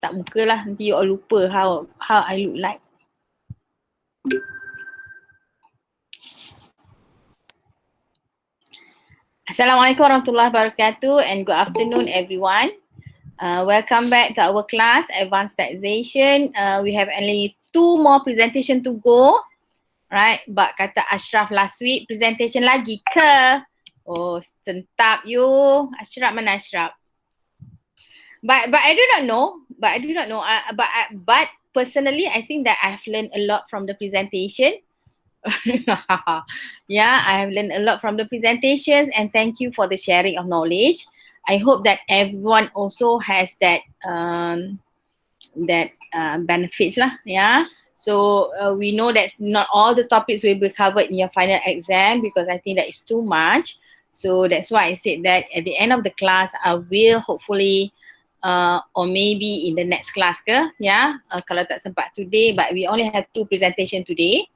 tak muka lah, nanti you all lupa how I look like. Assalamualaikum warahmatullahi wabarakatuh and good afternoon everyone. Welcome back to our class, Advanced Taxation. We have only 2 more presentation to go. Right, but kata Ashraf last week, presentation lagi ke? Oh, sentap you. Ashraf, mana Ashraf? But I do not know. But personally, I think that I have learned a lot from the presentation. Yeah, I have learned a lot from the presentations, and thank you for the sharing of knowledge. I hope that everyone also has that benefits lah. Yeah. So we know that not all the topics will be covered in your final exam because I think that is too much. So that's why I said that at the end of the class, I will hopefully or maybe in the next class ke, yeah, kalau tak sempat today, but we only have 2 presentation today.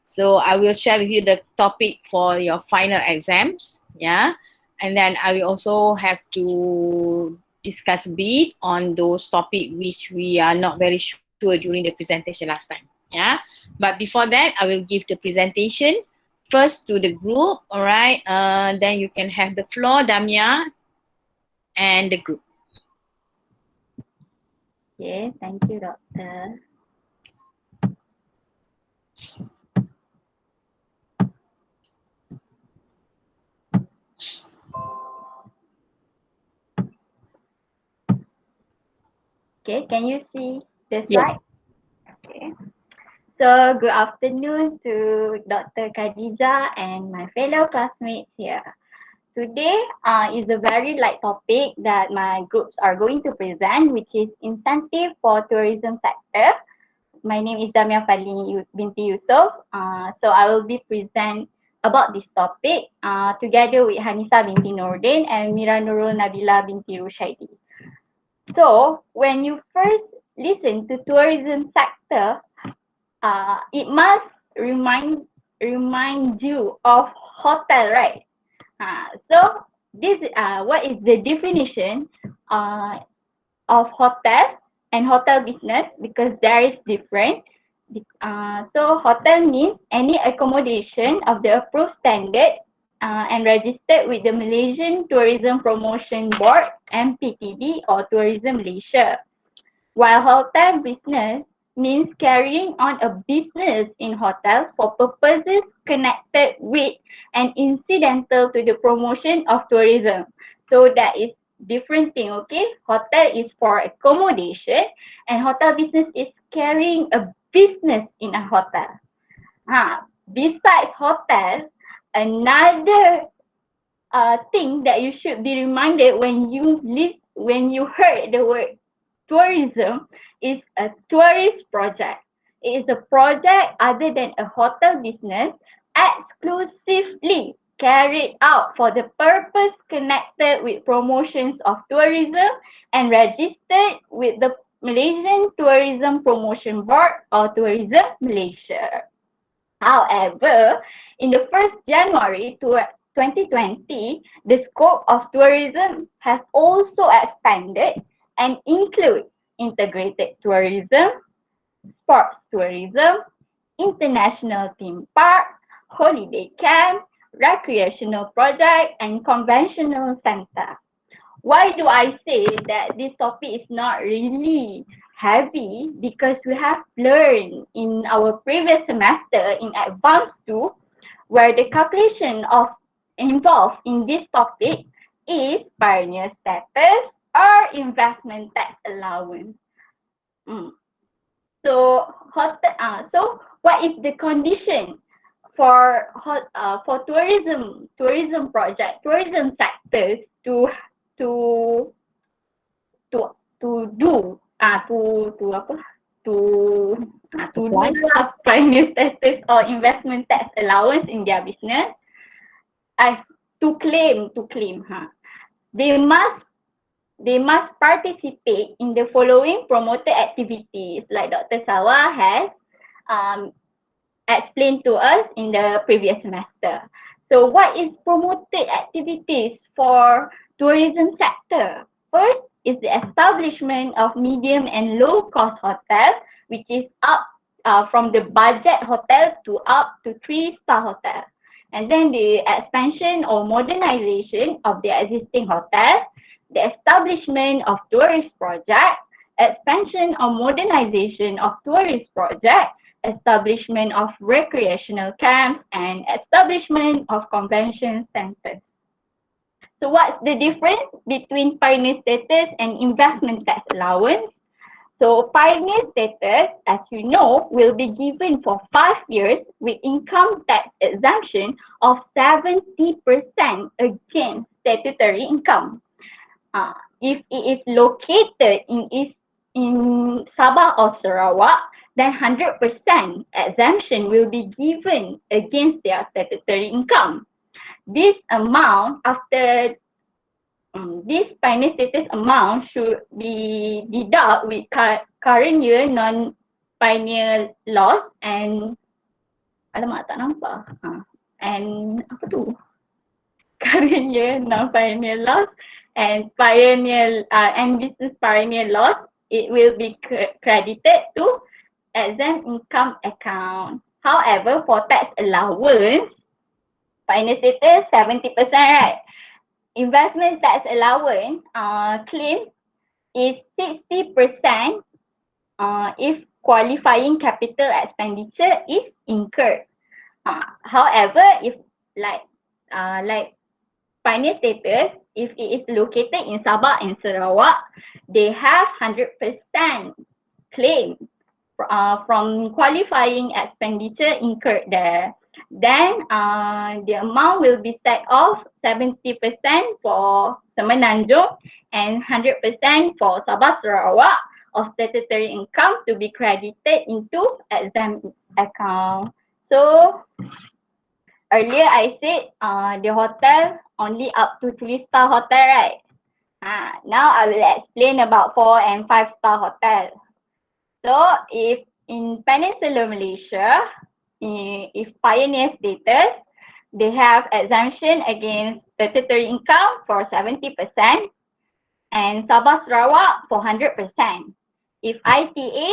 So I will share with you the topic for your final exams, yeah, and then I will also have to discuss a bit on those topics which we are not very sure during the presentation last time, yeah. But before that, I will give the presentation first to the group, all right. Then you can have the floor, Damia, and the group. Okay, thank you, Doctor. Okay, can you see the slide? Yes. Okay. So, good afternoon to Dr. Khadija and my fellow classmates here. Today is a very light topic that my groups are going to present, which is incentive for tourism sector. My name is Damia Fali binti Yusof. So I will be present about this topic together with Hanisa binti Nordin and Mira Nurul Nabila binti Rushaidi. So when you first listen to tourism sector, it must remind you of hotel, right? So this what is the definition of hotel and hotel business, because there is different. So hotel means any accommodation of the approved standard and registered with the Malaysian Tourism Promotion Board, MPTB, or Tourism Malaysia. While hotel business means carrying on a business in hotel for purposes connected with and incidental to the promotion of tourism. So that is different thing, okay? Hotel is for accommodation and hotel business is carrying a business in a hotel. Besides hotel, another thing that you should be reminded when you heard the word tourism is a tourist project. It is a project other than a hotel business exclusively carried out for the purpose connected with promotions of tourism and registered with the Malaysian Tourism Promotion Board or Tourism Malaysia. However, in the 1st January 2020, the scope of tourism has also expanded and include integrated tourism, sports tourism, international theme park, holiday camp, recreational project, and conventional center. Why do I say that this topic is not really heavy? Because we have learned in our previous semester in Advanced 2, where the calculation of involved in this topic is pioneer status or investment tax allowance. So what is the condition for tourism project, tourism sectors to do pioneer status or investment tax allowance in their business? To claim, they must participate in the following promoted activities, like Dr. Sawa has explained to us in the previous semester. So what is promoted activities for tourism sector? First, is the establishment of medium and low cost hotel, which is up from the budget hotel to up to 3-star hotel. And then the expansion or modernization of the existing hotel, the establishment of tourist project, expansion or modernization of tourist project, establishment of recreational camps, and establishment of convention centers. So what's the difference between pioneer status and investment tax allowance? So pioneer status, as you know, will be given for 5 years with income tax exemption of 70% against statutory income. If it is located in Sabah or Sarawak, then 100% exemption will be given against their statutory income. This amount after this pioneer status amount should be deduct with current year non-pioneer loss and alamak tak nampak. And apa tu? Current year non-pioneer loss and pioneer and business pioneer loss. It will be credited to exempt income account. However, for tax allowance, pioneer status 70%, right? Investment tax allowance claim is 60% if qualifying capital expenditure is incurred. However, if like pioneer status, if it is located in Sabah and Sarawak, they have 100% claim from qualifying expenditure incurred there. Then the amount will be set off 70% for Semenanjung and 100% for Sabah Sarawak of statutory income to be credited into exempt account. So earlier I said the hotel only up to 3-star hotel, right? Now I will explain about 4 and 5-star hotel. So if in Peninsular Malaysia, if pioneer status, they have exemption against statutory income for 70% and Sabah Sarawak for 100%. If ITA,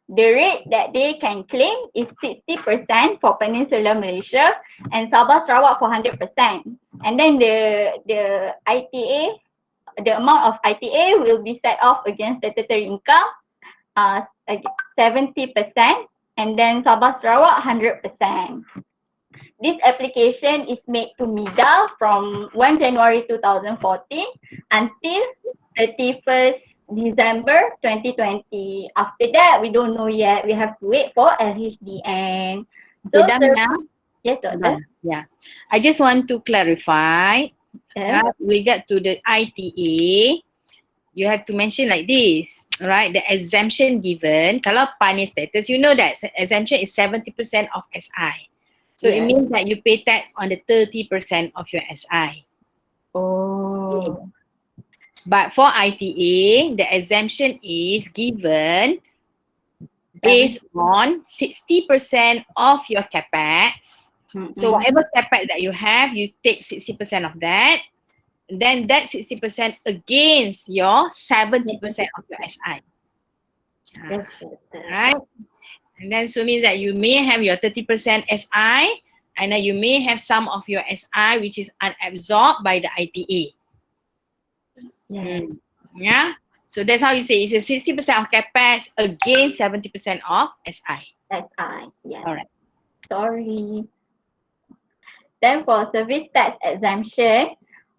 the rate that they can claim is 60% for Peninsular Malaysia and Sabah Sarawak for 100%. And then the ITA, the amount of ITA will be set off against statutory income 70% and then Sabah Sarawak 100%. This application is made to MIDA from 1 January 2014 until 31st December 2020. After that, we don't know yet. We have to wait for LHDN. So, yes, Doctor. Yeah. I just want to clarify. We get to the ITA. You have to mention like this, right? The exemption given, kalau pioneer status, you know that exemption is 70% of SI. So it means that you pay tax on the 30% of your SI. Oh. But for ITA, the exemption is given based on 60% of your capex. So whatever capex that you have, you take 60% of that. Then that 60% against your 70% of your SI. Right? And then so means that you may have your 30% SI and then you may have some of your SI which is unabsorbed by the ITA. Yeah. So that's how you say it's a 60% of capex against 70% of SI. SI, yes. Alright. Sorry. Then for service tax exemption,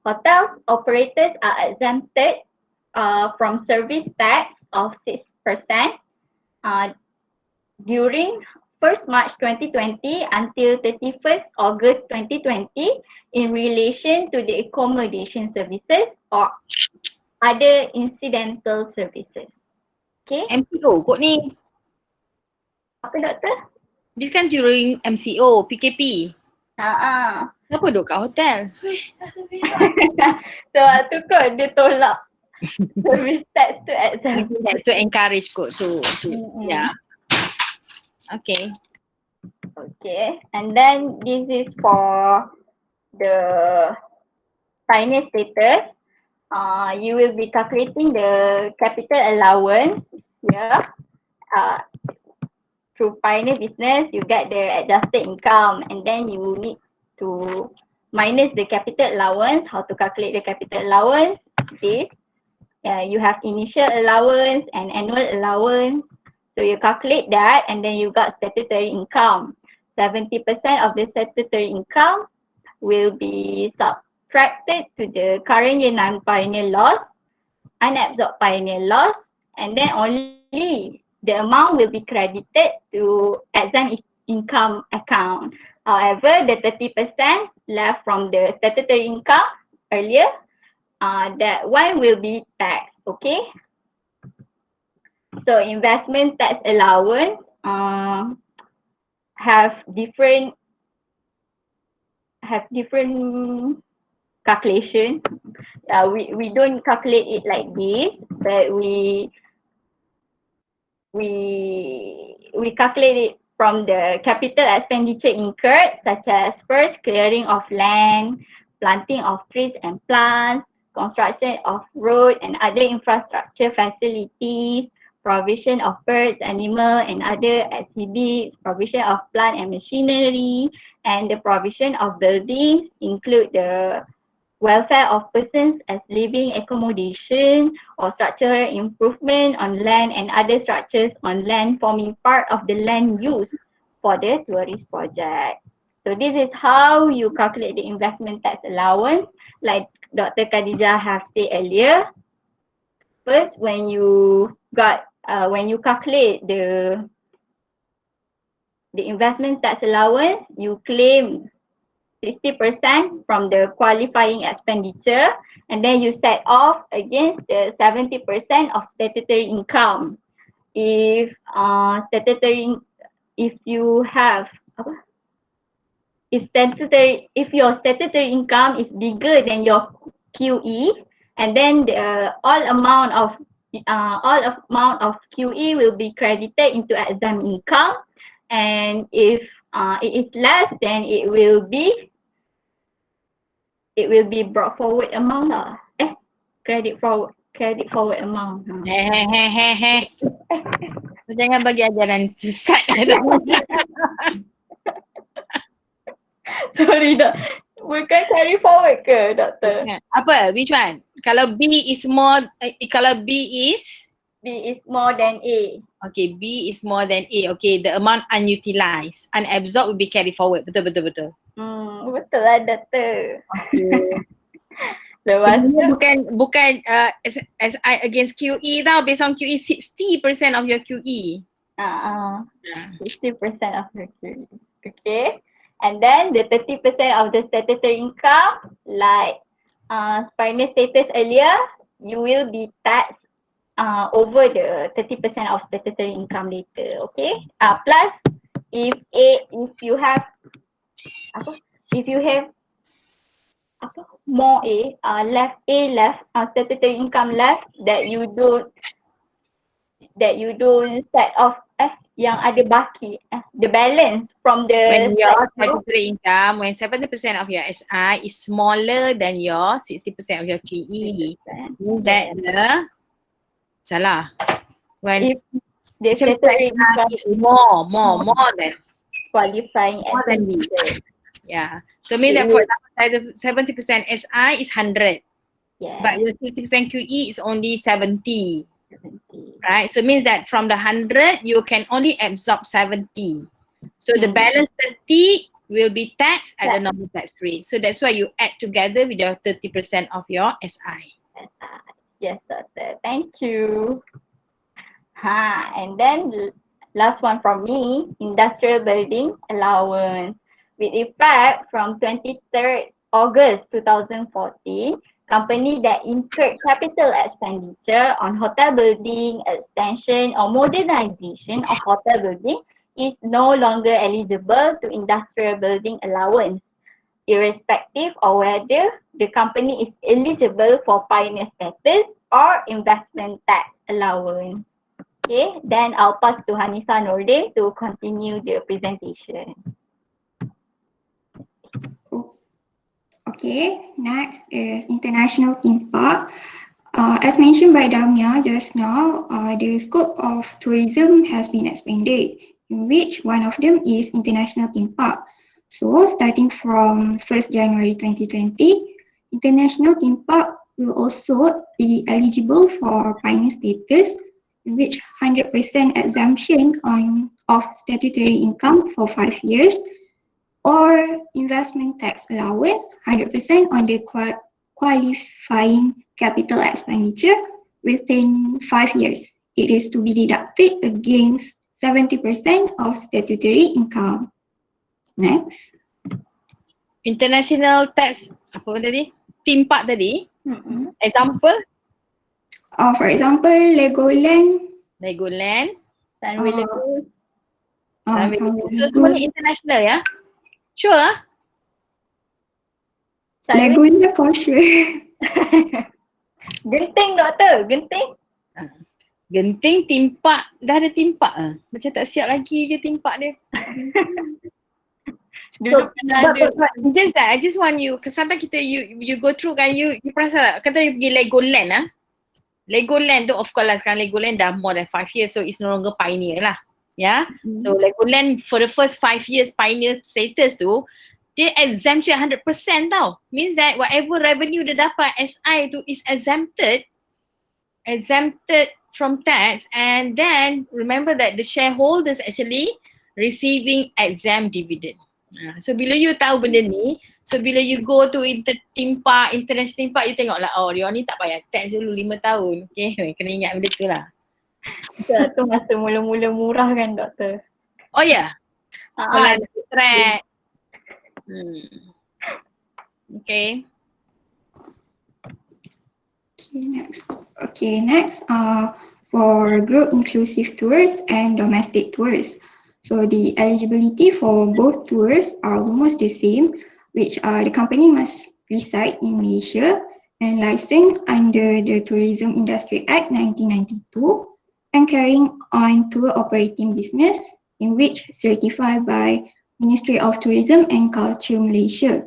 hotel operators are exempted from service tax of 6% during 1st March 2020 until 31st August 2020 in relation to the accommodation services or other incidental services. Okay? MCO kot ni. Apa doktor? This kan during MCO, PKP. Kenapa duduk kat hotel? So tu kot dia tolak service tax to exempt. To encourage kot to yeah. Okay. Okay, and then this is for the pioneer status. you will be calculating the capital allowance here. Uh, through pioneer business, you get the adjusted income, and then you need to minus the capital allowance. How to calculate the capital allowance? This you have initial allowance and annual allowance. So you calculate that, and then you got statutory income. 70% of the statutory income will be subtracted to the current year non-pioneer loss, unabsorbed pioneer loss, and then only the amount will be credited to income account. However, the 30% left from the statutory income earlier, that one will be taxed. Okay. So investment tax allowance have different calculation. We don't calculate it like this, but we calculate it from the capital expenditure incurred, such as first clearing of land, planting of trees and plants, construction of road and other infrastructure facilities, provision of birds, animal and other exhibits, provision of plant and machinery, and the provision of buildings include the welfare of persons as living accommodation or structural improvement on land and other structures on land forming part of the land use for the tourist project. So this is how you calculate the investment tax allowance. Like Dr. Khadijah have said earlier, first when you calculate the investment tax allowance, you claim 60% from the qualifying expenditure, and then you set off against the 70% of statutory income. If if you have if your statutory income is bigger than your QE, and then the all amount of QE will be credited into exempt income, and if it is less, then it will be brought forward amount lah. Credit forward amount. Jangan bagi ajaran sesat. Sorry dah. Bukan carry forward ke, doktor? Apa? Which one? Kalau B is more, kalau B is more than A. Okay, B is more than A. Okay, the amount unutilized, unabsorbed will be carried forward. Betul. Betul lah, doktor. Okay. Lepas tu bukan SI against QE tau. Based on QE, 60% of your QE. 60% of your QE. Okay. And then the 30% of the statutory income, like pioneer status earlier, you will be taxed over the 30% of statutory income later. Okay. Plus, if you have more left statutory income left that you don't set off yang ada baki the balance from the when your statutory income, when 70% of your SI is smaller than your 60% of your QE, that the salah. When if the statutory income is more than qualifying expenditure. Yeah. So mean that for example 70% SI is 100. Yeah. But your 60% QE is only 70. Right? So means that from the 100 you can only absorb 70. So the balance 30 will be taxed at the normal tax rate. So that's why you add together with your 30% of your SI. Yes, doctor. Thank you. And then last one from me, industrial building allowance. With effect from 23rd August 2014, company that incurred capital expenditure on hotel building, extension or modernization of hotel building is no longer eligible to industrial building allowance, irrespective of whether the company is eligible for pioneer status or investment tax allowance. Okay, then I'll pass to Hanisa Nordin to continue the presentation. Okay, next is international theme park. As mentioned by Damia just now, the scope of tourism has been expanded, in which one of them is international theme park. So, starting from 1st January 2020, international theme park will also be eligible for pioneer status, in which 100% exemption of statutory income for 5 years, or investment tax allowance 100% on the qualifying capital expenditure within 5 years. It is to be deducted against 70% of statutory income. Next. International tax apa tadi? Theme park tadi. Mm-mm. Example, For example, Legoland, Legoland, Sunway Lagoon. Sunway Sunway Lagoon. So semua ni Lagoon. international ya? Sure ah? Sunway. Legoland for sure. Genting doktor, Genting. Genting theme park, dah ada theme park ah. Macam tak siap lagi je theme park dia. Dulu pernah ada. But just that, I just want you, cause sometimes kita you go through kan, you perasan tak, kata you pergi Legoland ah. Legoland tu of course lah sekarang Legoland dah more than 5 years, so it's no longer pioneer lah. Yeah. So Legoland for the first 5 years pioneer status tu, dia exemption 100% tau. Means that whatever revenue dia dapat SI tu is exempted from tax, and then remember that the shareholders actually receiving exempt dividend. So bila you tahu benda ni, so bila you go to theme park, international theme park, you tengok lah, oh dia ni tak payah tax dulu 5 tahun. Okay, kena ingat benda tu lah. Tu masa mula-mula murah kan doktor. Oh ya? Yeah. Online track. Okay. Okay, next. For group inclusive tours and domestic tours. So the eligibility for both tours are almost the same, which the company must reside in Malaysia and licensed under the Tourism Industry Act 1992 and carrying on tour operating business in which certified by Ministry of Tourism and Culture Malaysia.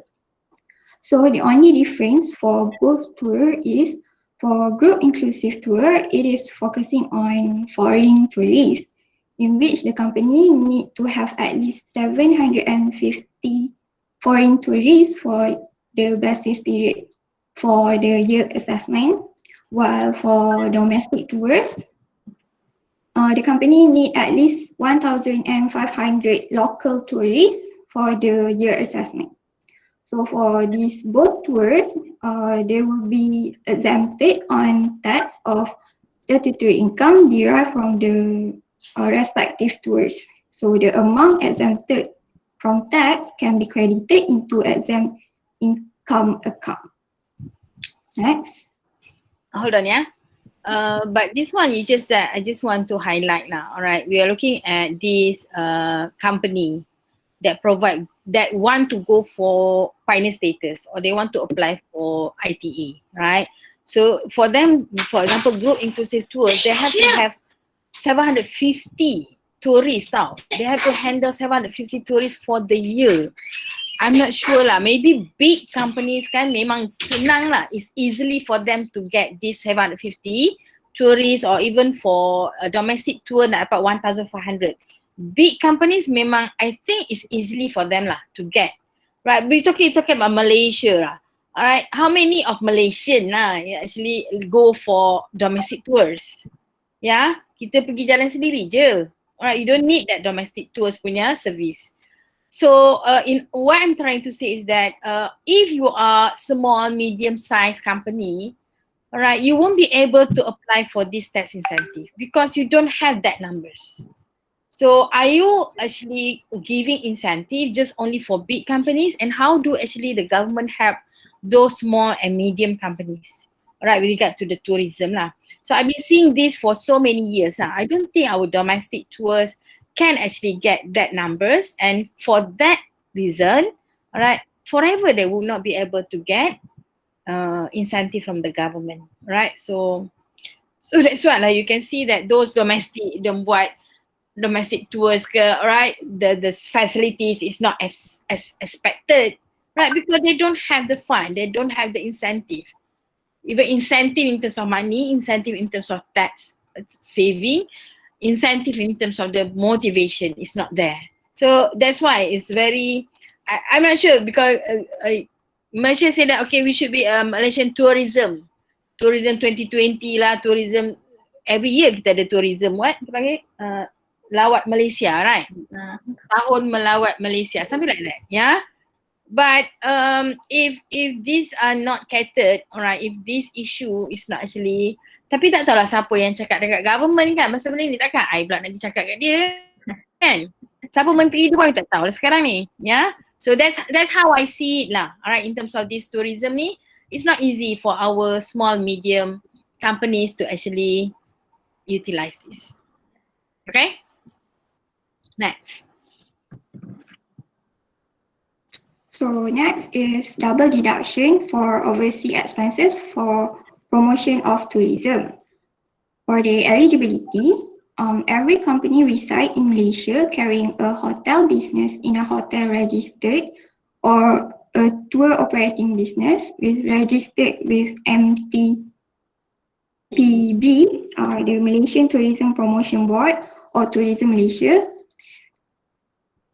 So the only difference for both tour is for group inclusive tour, it is focusing on foreign tourists, in which the company need to have at least 750 foreign tourists for the basis period for the year assessment, while for domestic tours, the company need at least 1,500 local tourists for the year assessment. So for these both tours, they will be exempted on tax of statutory income derived from the respective tours. So the amount exempted from tax can be credited into exempt income account. Next. Hold on, yeah. But this one, I just want to highlight now. All right, we are looking at this company that want to go for pioneer status, or they want to apply for ITE, right? So for them, for example, group inclusive tours, they have to have 750 tourists now. They have to handle 750 tourists for the year. I'm not sure lah. Maybe big companies kan memang senang lah. It's easily for them to get this 750 tourists, or even for a domestic tour nak dapat 1,500. Big companies memang I think it's easily for them lah to get. Right, we talking about Malaysia lah. Alright, how many of Malaysian lah actually go for domestic tours? Ya, kita pergi jalan sendiri je. Alright, you don't need that domestic tours punya service. So in what I'm trying to say is that if you are small, medium-sized company, alright, you won't be able to apply for this tax incentive because you don't have that numbers. So are you actually giving incentive just only for big companies, and how do actually the government help those small and medium companies, alright, with regard to the tourism lah. So I've been seeing this for so many years now. I don't think our domestic tours can actually get that numbers, and for that reason, alright, forever they will not be able to get incentive from the government, right? So that's why lah, you can see that those domestic buat domestic tours ke, alright, the facilities is not as expected, right? Because they don't have the fund, they don't have the incentive. Even incentive in terms of money, incentive in terms of tax saving, incentive in terms of the motivation is not there. So that's why it's very, I'm not sure because Malaysia said that okay, we should be Malaysian tourism 2020 lah, tourism every year kita ada tourism, what kita panggil lawat Malaysia, right? Tahun melawat Malaysia, something like that, yeah. But if these are not catered, alright, if this issue is not actually, tapi tak tahulah siapa yang cakap dekat government kan masa benda ni, takkan I pula nak pergi cakap kat dia kan. Siapa menteri tu pun tak tahu lah sekarang ni, yeah. So that's how I see it lah, alright, in terms of this tourism ni, it's not easy for our small medium companies to actually utilize this. Okay? Next. So next is double deduction for overseas expenses for promotion of tourism. For the eligibility, every company reside in Malaysia carrying a hotel business in a hotel registered or a tour operating business with registered with MTPB, the Malaysian Tourism Promotion Board or Tourism Malaysia,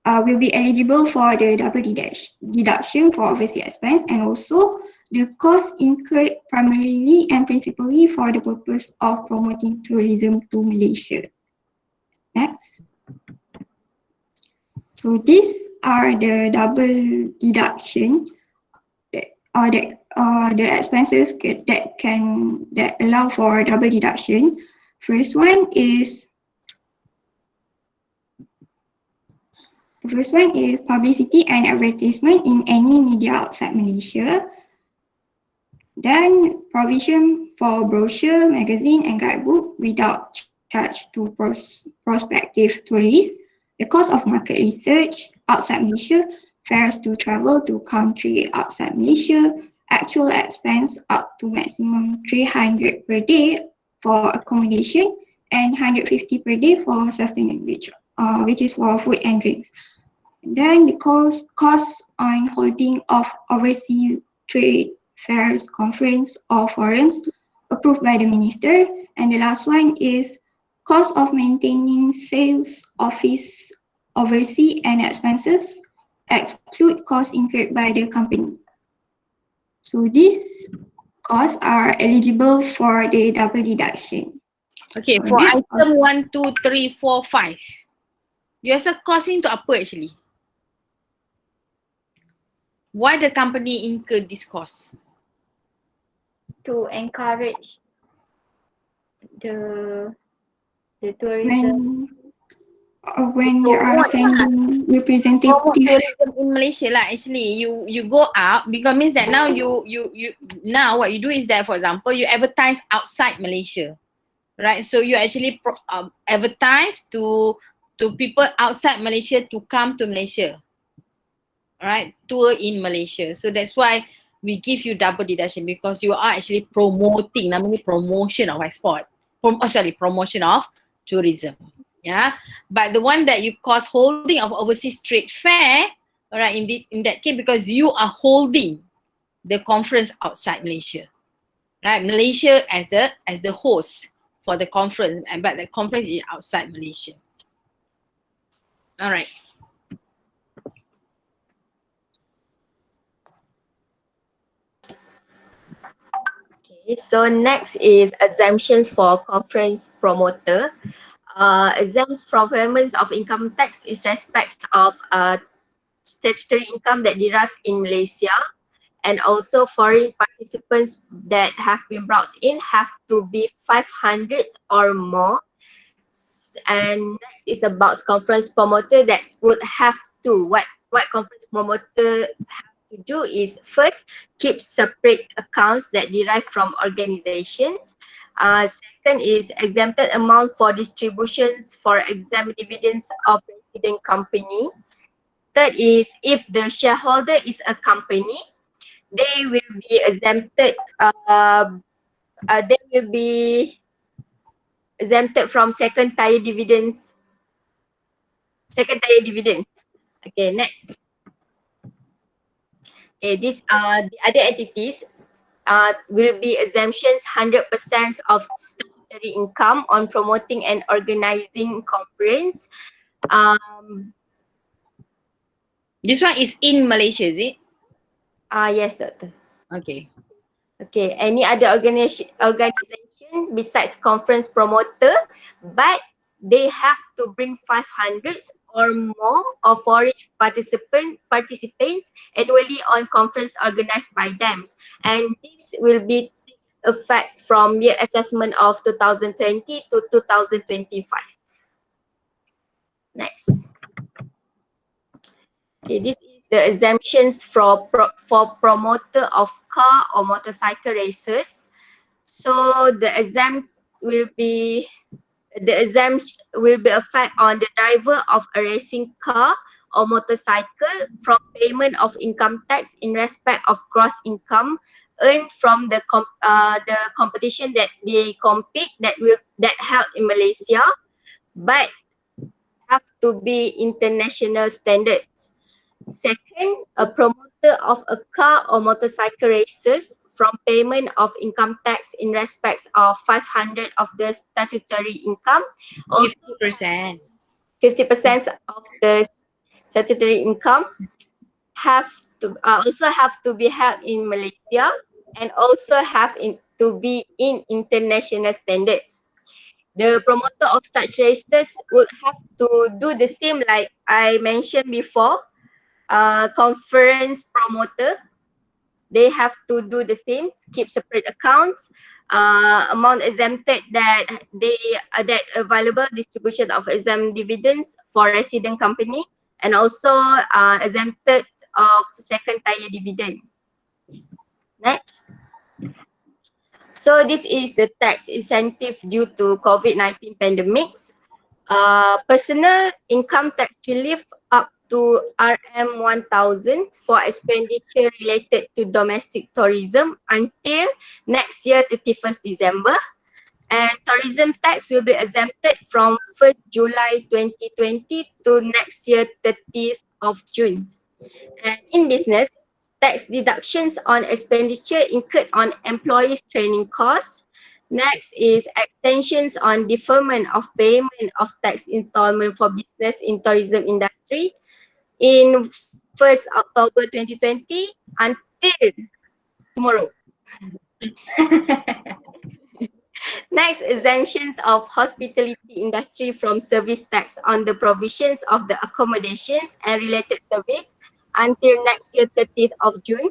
will be eligible for the double deduction for overseas expense, and also the cost incurred primarily and principally for the purpose of promoting tourism to Malaysia. Next. So these are the double deduction the expenses that allow for double deduction. First one is publicity and advertisement in any media outside Malaysia. Then provision for brochure, magazine and guidebook without charge to prospective tourists. The cost of market research outside Malaysia, fares to travel to country outside Malaysia, actual expense up to maximum 300 per day for accommodation and 150 per day for sustenance, which is for food and drinks. Then the cost on holding of overseas trade fairs, conference or forums approved by the minister. And the last one is cost of maintaining sales office overseas and expenses exclude costs incurred by the company. So these costs are eligible for the double deduction. Okay, So for next, item 1, 2, 3, 4, 5. You rasa cost ni untuk apa actually? Why the company incur this cost? To encourage the tourism. when you are sending representative tourism in Malaysia lah, actually you go out, because means that now you now what you do is that, for example, you advertise outside Malaysia, right? So you actually advertise to people outside Malaysia to come to Malaysia, right? Tour in Malaysia. So that's why we give you double deduction, because you are actually promoting, namanya promotion of export, promotion of tourism. Yeah, but the one that you cost holding of overseas trade fair, all right, in that case, because you are holding the conference outside Malaysia, right? Malaysia as the host for the conference, but the conference is outside Malaysia. All right. Okay, so next is exemptions for conference promoter. Exempts from payments of income tax is respect of statutory income that derive in Malaysia, and also foreign participants that have been brought in have to be 500 or more. And next is about conference promoter that would have to, what conference promoter have to do is, first, keep separate accounts that derive from organizations. Second is exempted amount for distributions for exempt dividends of resident company. Third is, if the shareholder is a company, they will be exempted. They will be exempted from second tier dividends. Okay, next. Okay, the other entities will be exemptions 100% of statutory income on promoting and organizing conference. Um, This one is in Malaysia, is it? yes, Doctor. Okay. Okay, any other organization besides conference promoter, but they have to bring 500 or more of foreign participants annually on conference organized by them, and this will be effects from year assessment of 2020 to 2025. Next. Okay, this is the exemptions for promoter of car or motorcycle races. So will be the exemption will be effect on the driver of a racing car or motorcycle from payment of income tax in respect of gross income earned from the competition that they compete that held in Malaysia, but have to be international standards. Second, a promoter of a car or motorcycle races from payment of income tax in respect of 500 of the statutory income. Also, 50%. 50% of the statutory income have also have to be held in Malaysia and also to be in international standards. The promoter of such races would have to do the same like I mentioned before. Conference promoter, they have to do the same, keep separate accounts, amount exempted that available distribution of exempt dividends for resident company, and also exempted of second tier dividend. Next. So this is the tax incentive due to COVID-19 pandemics. Personal income tax relief up to RM1,000 for expenditure related to domestic tourism until next year 31st December. And tourism tax will be exempted from 1st July 2020 to next year 30th of June. And in business, tax deductions on expenditure incurred on employees' training costs. Next is extensions on deferment of payment of tax installment for business in tourism industry in 1st October 2020 until tomorrow. Next, exemptions of hospitality industry from service tax on the provisions of the accommodations and related service until next year 30th of June.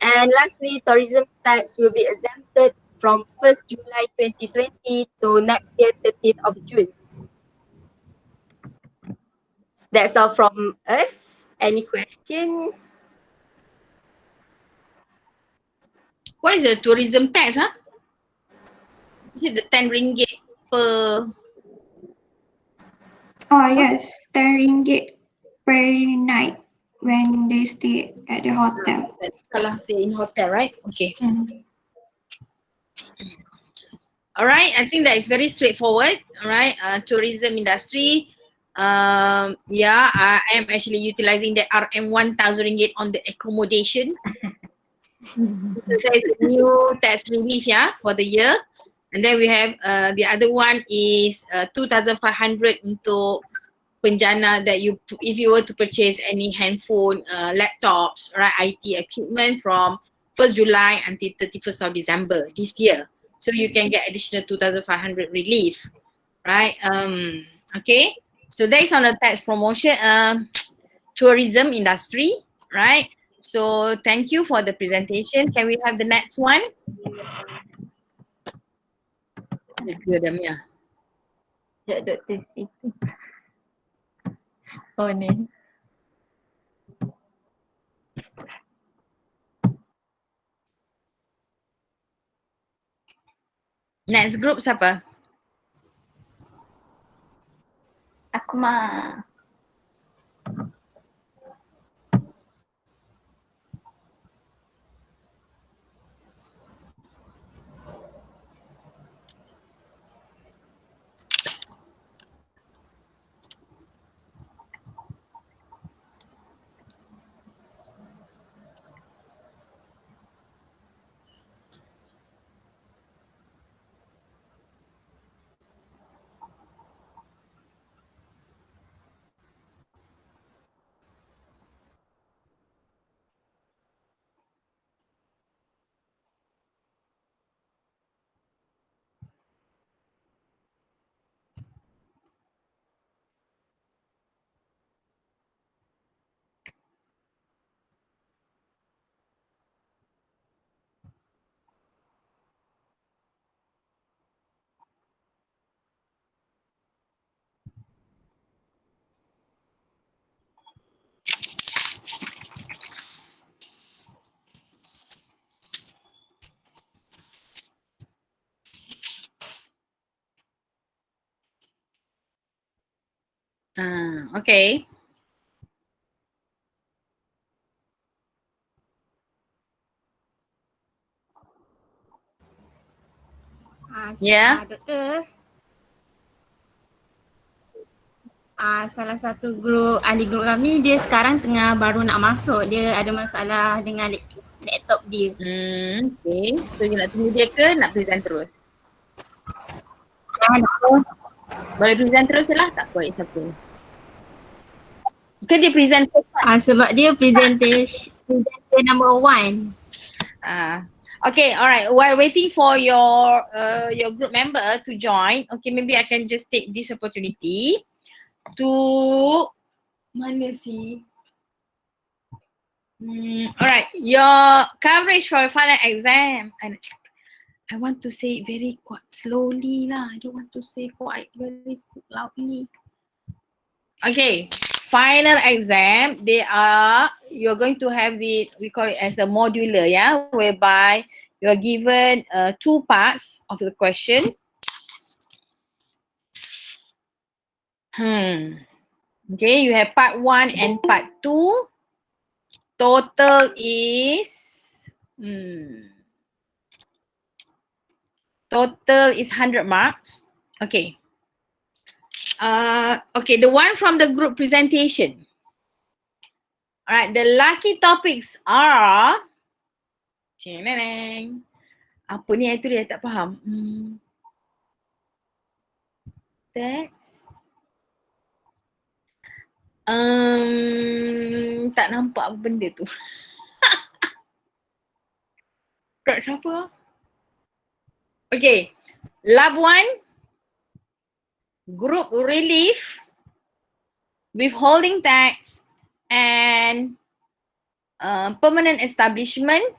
And lastly, tourism tax will be exempted from 1st July 2020 to next year 30th of June. That's all from us. Any question? What is the tourism tax, huh? Is it the 10 ringgit per... Oh yes, 10 ringgit per night when they stay at the hotel. Kalau stay in hotel, right? Okay. Mm. All right, I think that is very straightforward. All right, tourism industry. Yeah, I am actually utilizing the RM1,000 ringgit on the accommodation. So there is a new tax relief, yeah, for the year. And then we have the other one is 2,500 untuk penjana that if you were to purchase any handphone, laptops, right, IT equipment from 1st July until 31st of December this year. So you can get additional 2,500 relief, right? Okay. So that is on the tax promotion, tourism industry, right? So thank you for the presentation. Can we have the next one? Good, Amia. Sekejap Dr. Siti. Oh ni. Next group siapa? Aku mah. Okay. Yeah. Doktor, salah satu grup, ahli grup kami dia sekarang tengah baru nak masuk. Dia ada masalah dengan laptop dia. Okay. So you nak tunggu dia ke nak present terus? Doktor. Boleh present terus je lah, tak apa, it's okay. Ke dia present first? Sebab dia presenter number 1. Okay, alright. While waiting for your group member to join, okay, maybe I can just take this opportunity to mana sih? Alright, your coverage for your final exam. I want to say it very quite slowly lah. I don't want to say quite very loudly. Okay, final exam, you're going to have we call it as a modular, yeah, whereby you're given 2 parts of the question. Okay, you have part 1 and part 2. Total is total is 100 marks. Okay. Okay, the one from the group presentation. Alright, the lucky topics are apa ni itu dia tak faham. Text. Tak nampak apa benda tu. Kat siapa? Okay. Lab 1, group relief, withholding tax, and permanent establishment.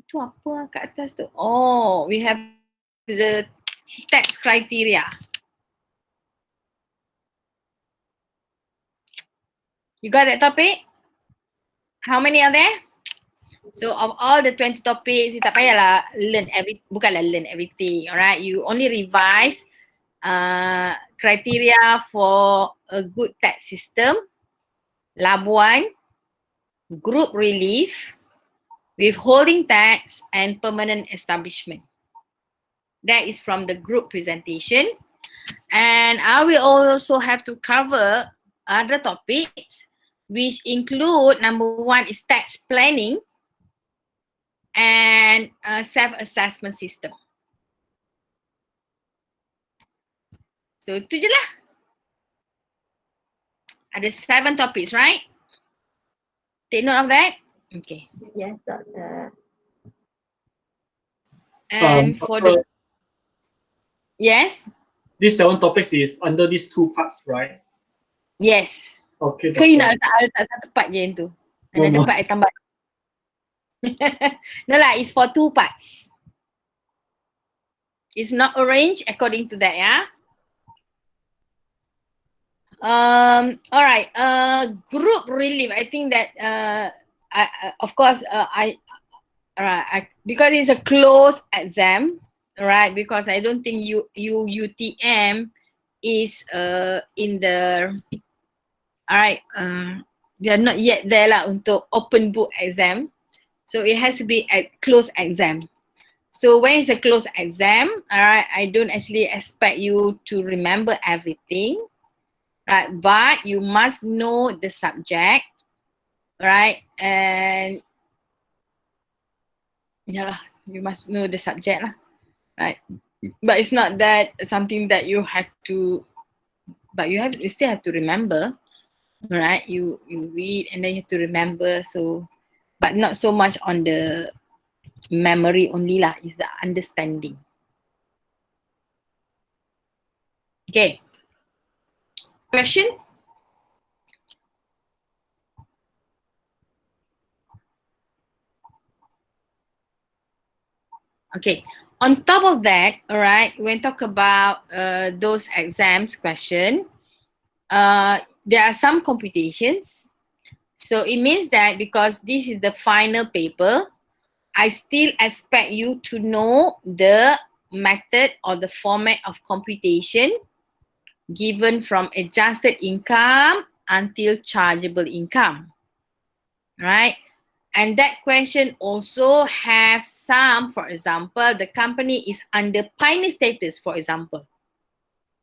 Itu apa kat atas tu? Oh, we have the tax criteria. You got that topic? How many are there? So of all the 20 topics, you tak payahlah bukanlah learn everything, alright? You only revise criteria for a good tax system. Lab 1, group relief, withholding tax, and permanent establishment. That is from the group presentation. And I will also have to cover other topics, which include number 1 is tax planning and self-assessment system. So itu je lah. Ada 7 topics, right? Take note of that. Okay. Yes, Doctor. And for the yes. These 7 topics is under these 2 parts, right? Yes. Okay. Ke you nak letak satu part je yang tu? Ada part yang tambah. No lah, it's for 2 parts. It's not arranged according to that, yeah. Alright. Group relief. I think that of course because it's a closed exam, right? Because I don't think UTM is in the alright. They are not yet there lah untuk open book exam. So it has to be a closed exam. So when it's a closed exam, alright, I don't actually expect you to remember everything, right? But you must know the subject, right? And yeah, you must know the subject lah, right? But it's not that something that you have to, but you still have to remember, right? You read and then you have to remember. So, but not so much on the memory only lah, is the understanding. Okay. Question? Okay. On top of that, all right, when talk about those exams question, there are some computations. So it means that because this is the final paper, I still expect you to know the method or the format of computation, given from adjusted income until chargeable income, right? And that question also have some, for example, the company is under pioneer status, for example,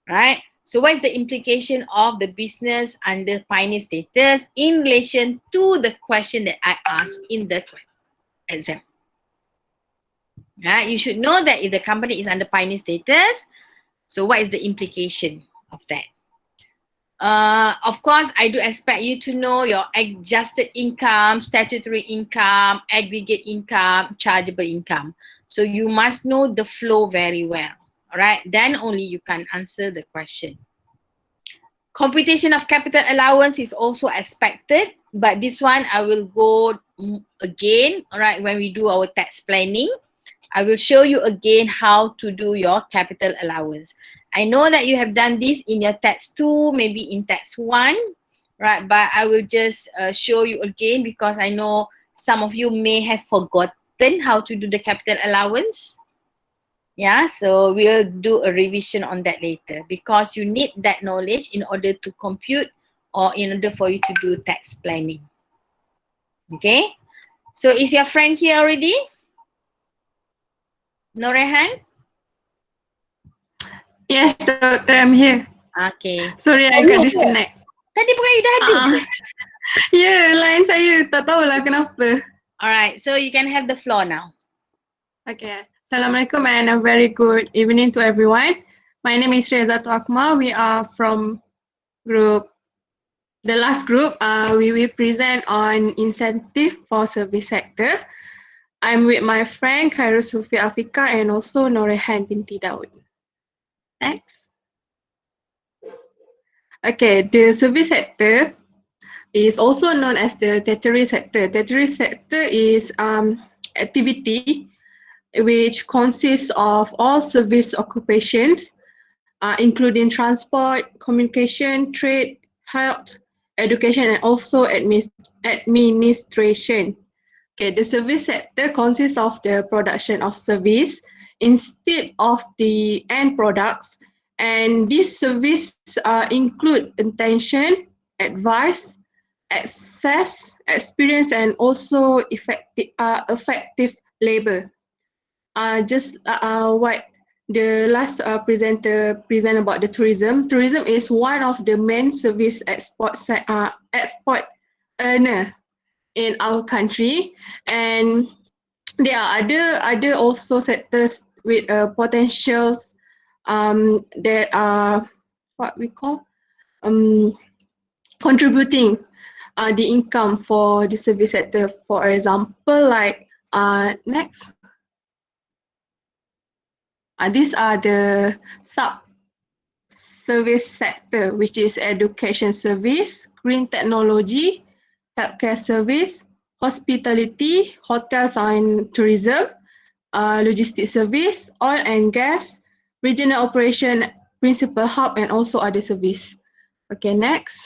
right? So what is the implication of the business under pioneer status in relation to the question that I asked in the exam? You should know that if the company is under pioneer status, so what is the implication of that? Of course, I do expect you to know your adjusted income, statutory income, aggregate income, chargeable income. So you must know the flow very well. All right, then only you can answer the question. Computation of capital allowance is also expected, but this one I will go again, all right, when we do our tax planning. I will show you again how to do your capital allowance. I know that you have done this in your tax 2, maybe in tax 1, right? But I will just show you again because I know some of you may have forgotten how to do the capital allowance. Yeah, so we'll do a revision on that later because you need that knowledge in order to compute or in order for you to do tax planning. Okay, so is your friend here already? Norehan? Yes, Doctor, I'm here. Okay. Sorry, I got disconnect. Tadi bukan you dah ada ke? Ya, line saya tak tahulah kenapa. Alright, so you can have the floor now. Okay. Assalamualaikum and a very good evening to everyone. My name is Rezatul Akmal. We are from the last group. We will present on incentive for service sector. I'm with my friend Khairul Sufi Afika and also Norehan binti Daud. Next. Okay, the service sector is also known as the tertiary sector. Tertiary sector is activity which consists of all service occupations, including transport, communication, trade, health, education, and also administration. Okay, the service sector consists of the production of service instead of the end products, and these services include intention, advice, access, experience, and also effective labor. Just what the last presenter present about the tourism. Tourism is one of the main service export earner in our country, and there are other also sectors with potentials that are what we call contributing the income for the service sector. For example, like next. These are the sub-service sector, which is education service, green technology, healthcare service, hospitality, hotels and tourism, logistics service, oil and gas, regional operation, principal hub, and also other service. Okay, next.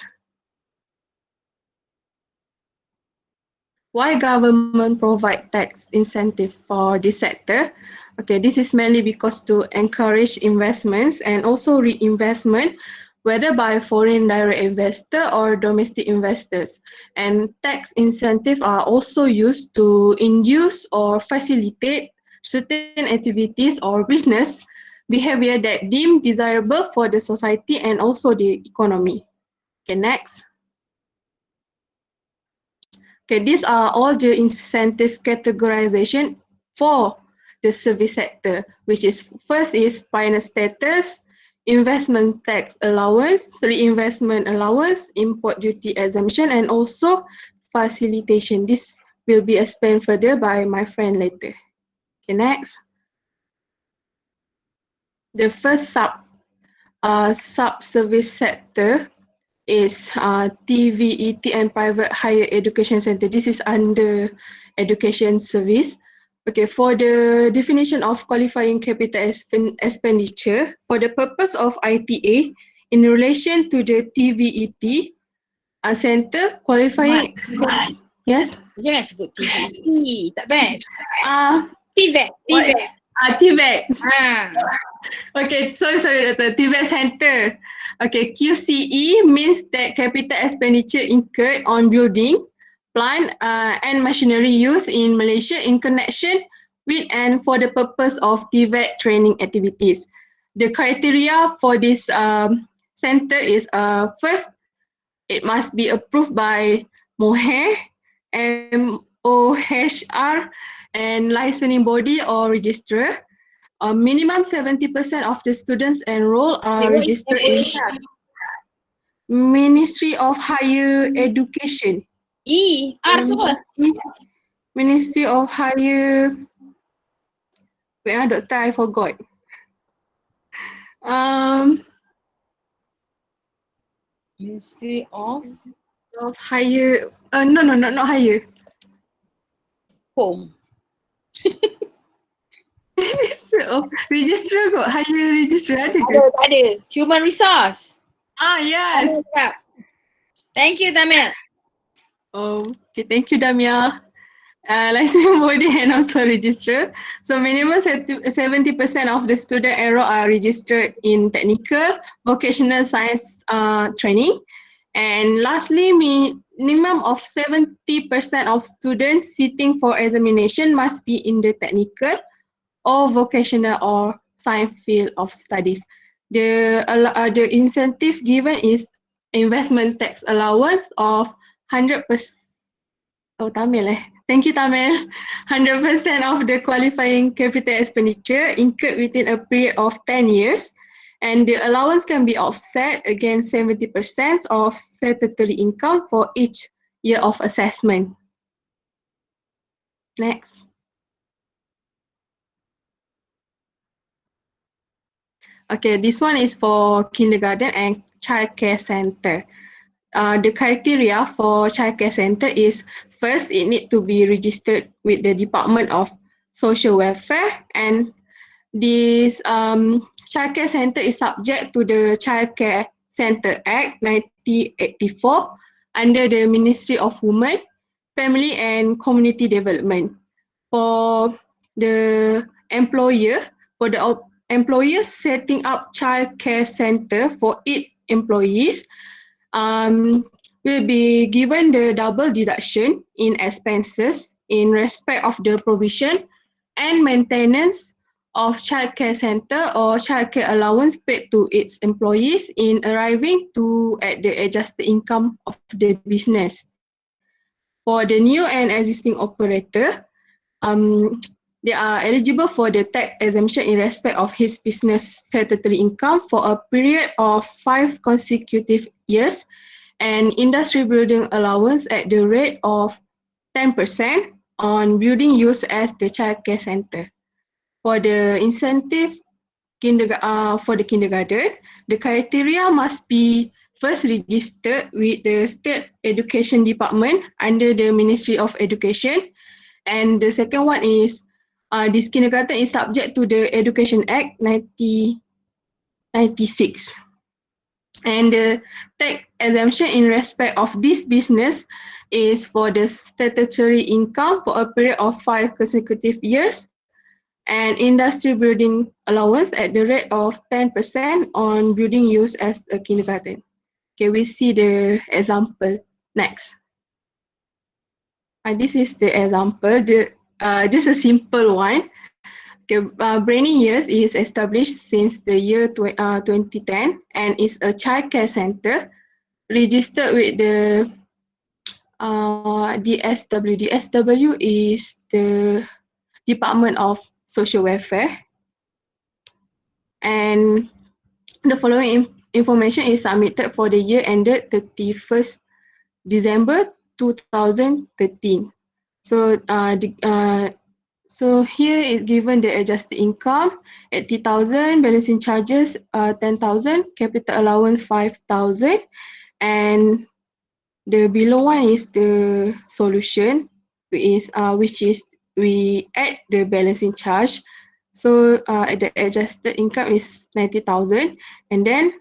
Why government provide tax incentive for this sector? Okay, this is mainly because to encourage investments and also reinvestment, whether by foreign direct investor or domestic investors. And tax incentives are also used to induce or facilitate certain activities or business behavior that deemed desirable for the society and also the economy. Okay, next. Okay, these are all the incentive categorization for the service sector, which is first is pioneer status, investment tax allowance, reinvestment allowance, import duty exemption, and also facilitation. This will be explained further by my friend later. Okay, next. The first sub-service sector is TVET and private higher education center. This is under education service. Okay, for the definition of qualifying capital expenditure, for the purpose of ITA, in relation to the TVET center, qualifying... Yes? Jangan sebut TVET, tak bad. Uh, TVET. TVET. Ah. Okay, sorry, Doctor. TVET Center. Okay, QCE means that capital expenditure incurred on building, plant and machinery used in Malaysia in connection with and for the purpose of TVET training activities. The criteria for this center is first, it must be approved by MOHE, MOHR, and licensing body or registrar. Minimum 70% of the students enrolled are What is registered in MOHR? Ministry of Higher Education. R tu apa? Ministry of Higher... Wait, Doctor, I forgot. Ministry of Higher... no, not higher. Home. Registrar kot, higher registrar ada ke? Ada. Human Resource. Yes. Thank you, Tamil. Okay, thank you, Damia. Licensing body and also registrar. So minimum 70% of the student enrolled are registered in technical, vocational science training. And lastly, minimum of 70% of students sitting for examination must be in the technical or vocational or science field of studies. The incentive given is investment tax allowance of 100%. Oh, Tamil eh. Thank you, Tamil. 100% of the qualifying capital expenditure incurred within a period of 10 years, and the allowance can be offset against 70% of statutory income for each year of assessment. Next. Okay, this one is for kindergarten and childcare center. The criteria for childcare center is first, it need to be registered with the Department of Social Welfare, and this childcare center is subject to the Childcare Center Act 1984 under the Ministry of Women, Family and Community Development. For the employer, employers setting up childcare center for its employees will be given the double deduction in expenses in respect of the provision and maintenance of childcare center or childcare allowance paid to its employees in arriving to at the adjusted income of the business. For the new and existing operator, they are eligible for the tax exemption in respect of his business statutory income for a period of 5 consecutive years and industry building allowance at the rate of 10% on building used as the childcare center. For the incentive for the kindergarten, the criteria must be first registered with the State Education Department under the Ministry of Education, and the second one is this kindergarten is subject to the Education Act 1996. And the tax exemption in respect of this business is for the statutory income for a period of 5 consecutive years and industry building allowance at the rate of 10% on building used as a kindergarten. Okay, we see the example next. This is the example, just a simple one. Okay, Brainy Years is established since the year 2010 and is a childcare center registered with the DSW. DSW is the Department of Social Welfare. And the following information is submitted for the year ended 31st December 2013. So so here is given the adjusted income 80,000, balancing charges 10,000, capital allowance 5,000, and the below one is the solution, which is we add the balancing charge. So the adjusted income is 90,000, and then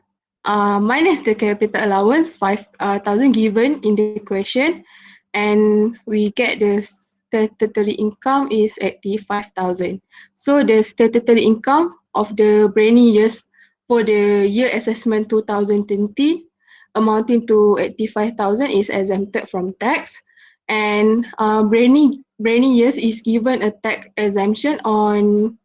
minus the capital allowance 5,000 given in the question, and we get the statutory income is 85,000. So the statutory income of the brainy years for the year assessment 2020 amounting to 85,000 is exempted from tax, and brainy years is given a tax exemption on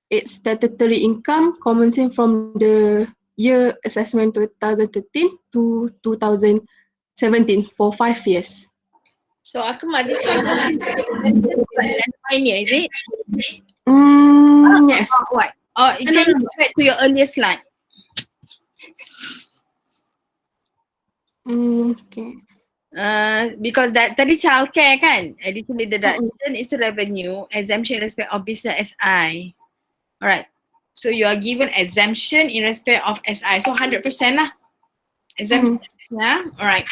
its statutory income commencing from the year assessment 2013 to 2017 for 5 years. So Akmal, this one and pioneer, is it? Yes. Or what? Or you No, can no, go back to your earlier slide. Okay. Because that tadi childcare kan, additional deduction is to revenue, exemption in respect of business SI. Alright. So you are given exemption in respect of SI. So 100% lah. Exemption. Yeah. Alright.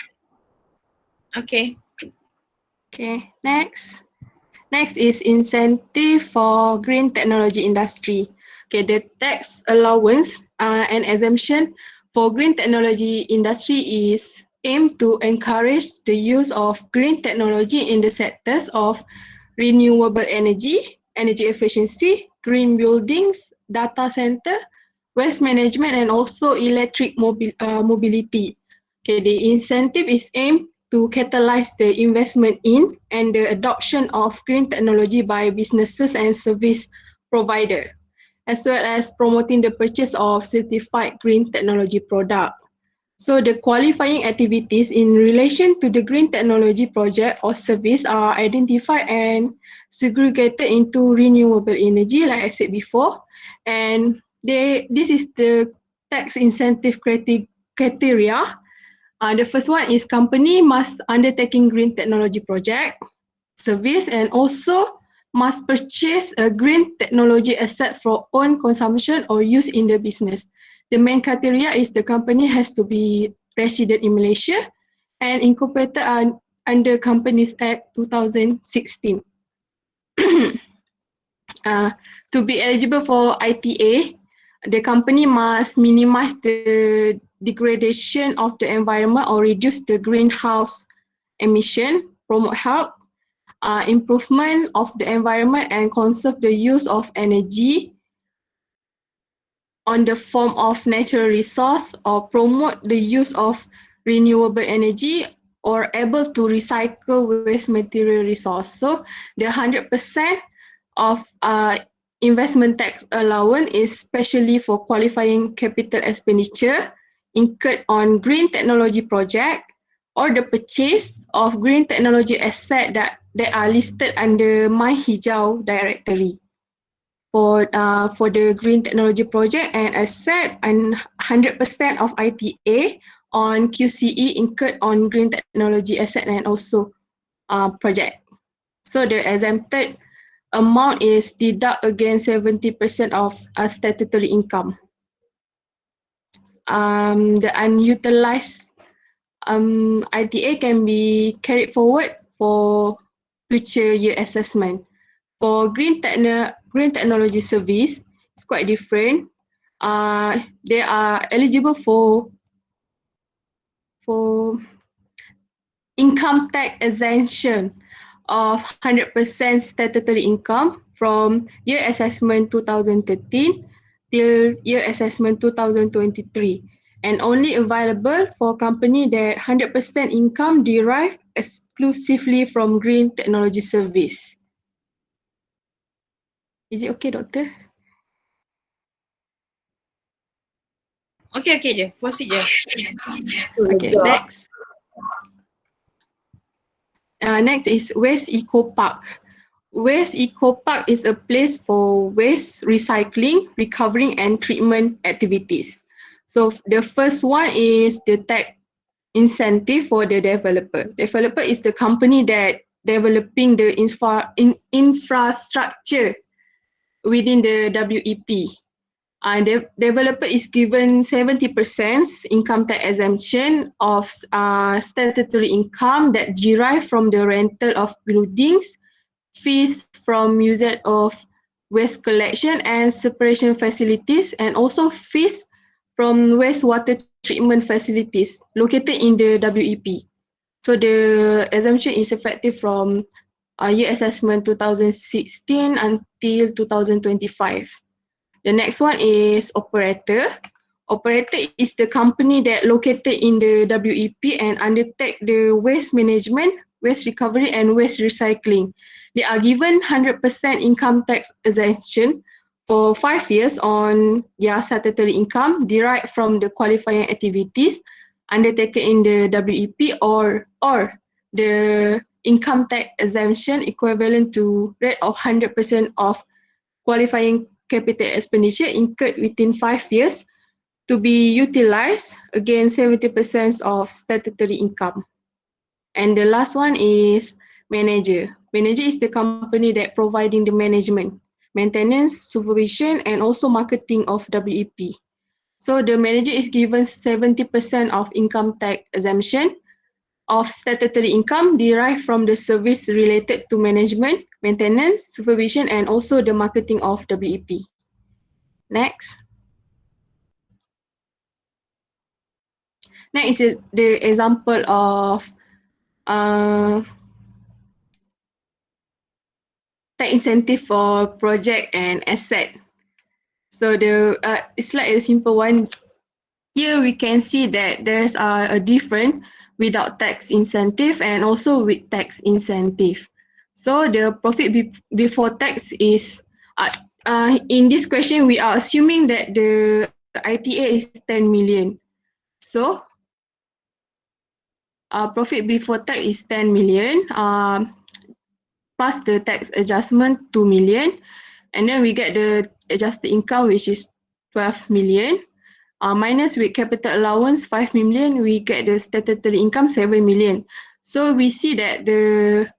Okay. Okay, next. Next is incentive for green technology industry. Okay, the tax allowance and exemption for green technology industry is aimed to encourage the use of green technology in the sectors of renewable energy, energy efficiency, green buildings, data center, waste management, and also electric mobility. Okay, the incentive is aimed to catalyze the investment in and the adoption of green technology by businesses and service provider, as well as promoting the purchase of certified green technology product. So the qualifying activities in relation to the green technology project or service are identified and segregated into renewable energy, like I said before, and this is the tax incentive criteria. The first one is company must undertaking green technology project, service, and also must purchase a green technology asset for own consumption or use in the business. The main criteria is the company has to be resident in Malaysia and incorporated under Companies Act 2016. To be eligible for ITA, the company must minimize the degradation of the environment or reduce the greenhouse emission, promote health, improvement of the environment, and conserve the use of energy on the form of natural resource, or promote the use of renewable energy, or able to recycle waste material resource. So the 100% of investment tax allowance is specially for qualifying capital expenditure incurred on green technology project or the purchase of green technology asset that are listed under My Hijau directory. For the green technology project and asset, and 100% of ITA on QCE incurred on green technology asset and also project. So the exempted amount is deduct against 70% of statutory income. The unutilized ITA can be carried forward for future year assessment. For green technology service, it's quite different. They are eligible for income tax exemption of 100% statutory income from year assessment 2013 till year assessment 2023, and only available for company that 100% income derived exclusively from green technology service. Is it okay, doctor? Okay je. Proceed je. Okay, next. Next is Waste Eco Park. Waste Eco Park is a place for waste recycling, recovering, and treatment activities. So the first one is the tax incentive for the developer. Developer is the company that developing the infrastructure within the WEP. The developer is given 70% income tax exemption of statutory income that derive from the rental of buildings, fees from usage of waste collection and separation facilities, and also fees from wastewater treatment facilities located in the WEP. So the exemption is effective from year assessment 2016 until 2025. The next one is operator. Operator is the company that located in the WEP and undertake the waste management, waste recovery and waste recycling. They are given 100% income tax exemption for 5 years on their statutory income derived from the qualifying activities undertaken in the WEP or the income tax exemption equivalent to rate of 100% of qualifying capital expenditure incurred within 5 years to be utilized against 70% of statutory income. And the last one is manager. Manager is the company that providing the management, maintenance, supervision, and also marketing of WEP. So the manager is given 70% of income tax exemption of statutory income derived from the service related to management, maintenance, supervision, and also the marketing of WEP. Next. Next is the example of tax incentive for project and asset. So it's like a simple one. Here we can see that there's a difference without tax incentive and also with tax incentive. So the profit before tax is in this question we are assuming that the ITA is 10 million. So profit before tax is 10 million plus the tax adjustment 2 million, and then we get the adjusted income which is 12 million. Minus with capital allowance 5 million, we get the statutory income 7 million. So we see that the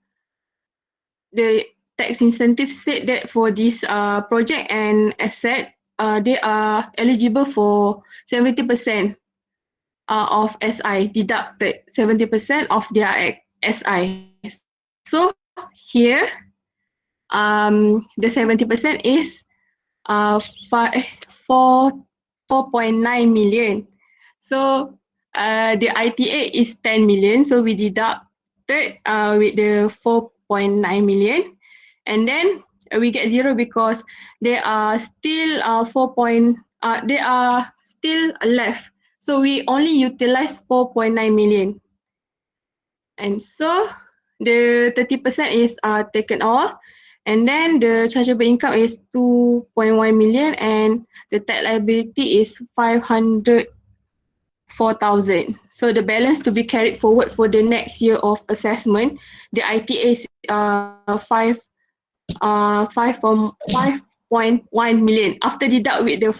tax incentive said that for this project and asset, they are eligible for 70% of SI deducted, 70% of their SI. So here, the 70% is 4.9 million. So the ITA is 10 million. So we deducted with the 4.9 million, and then we get zero because they are still they are still left. So we only utilize 4.9 million, and so the 30% is taken off. And then the chargeable income is 2.1 million and the tax liability is 504,000. So the balance to be carried forward for the next year of assessment, the ITA is 5.1 million. After deduct with the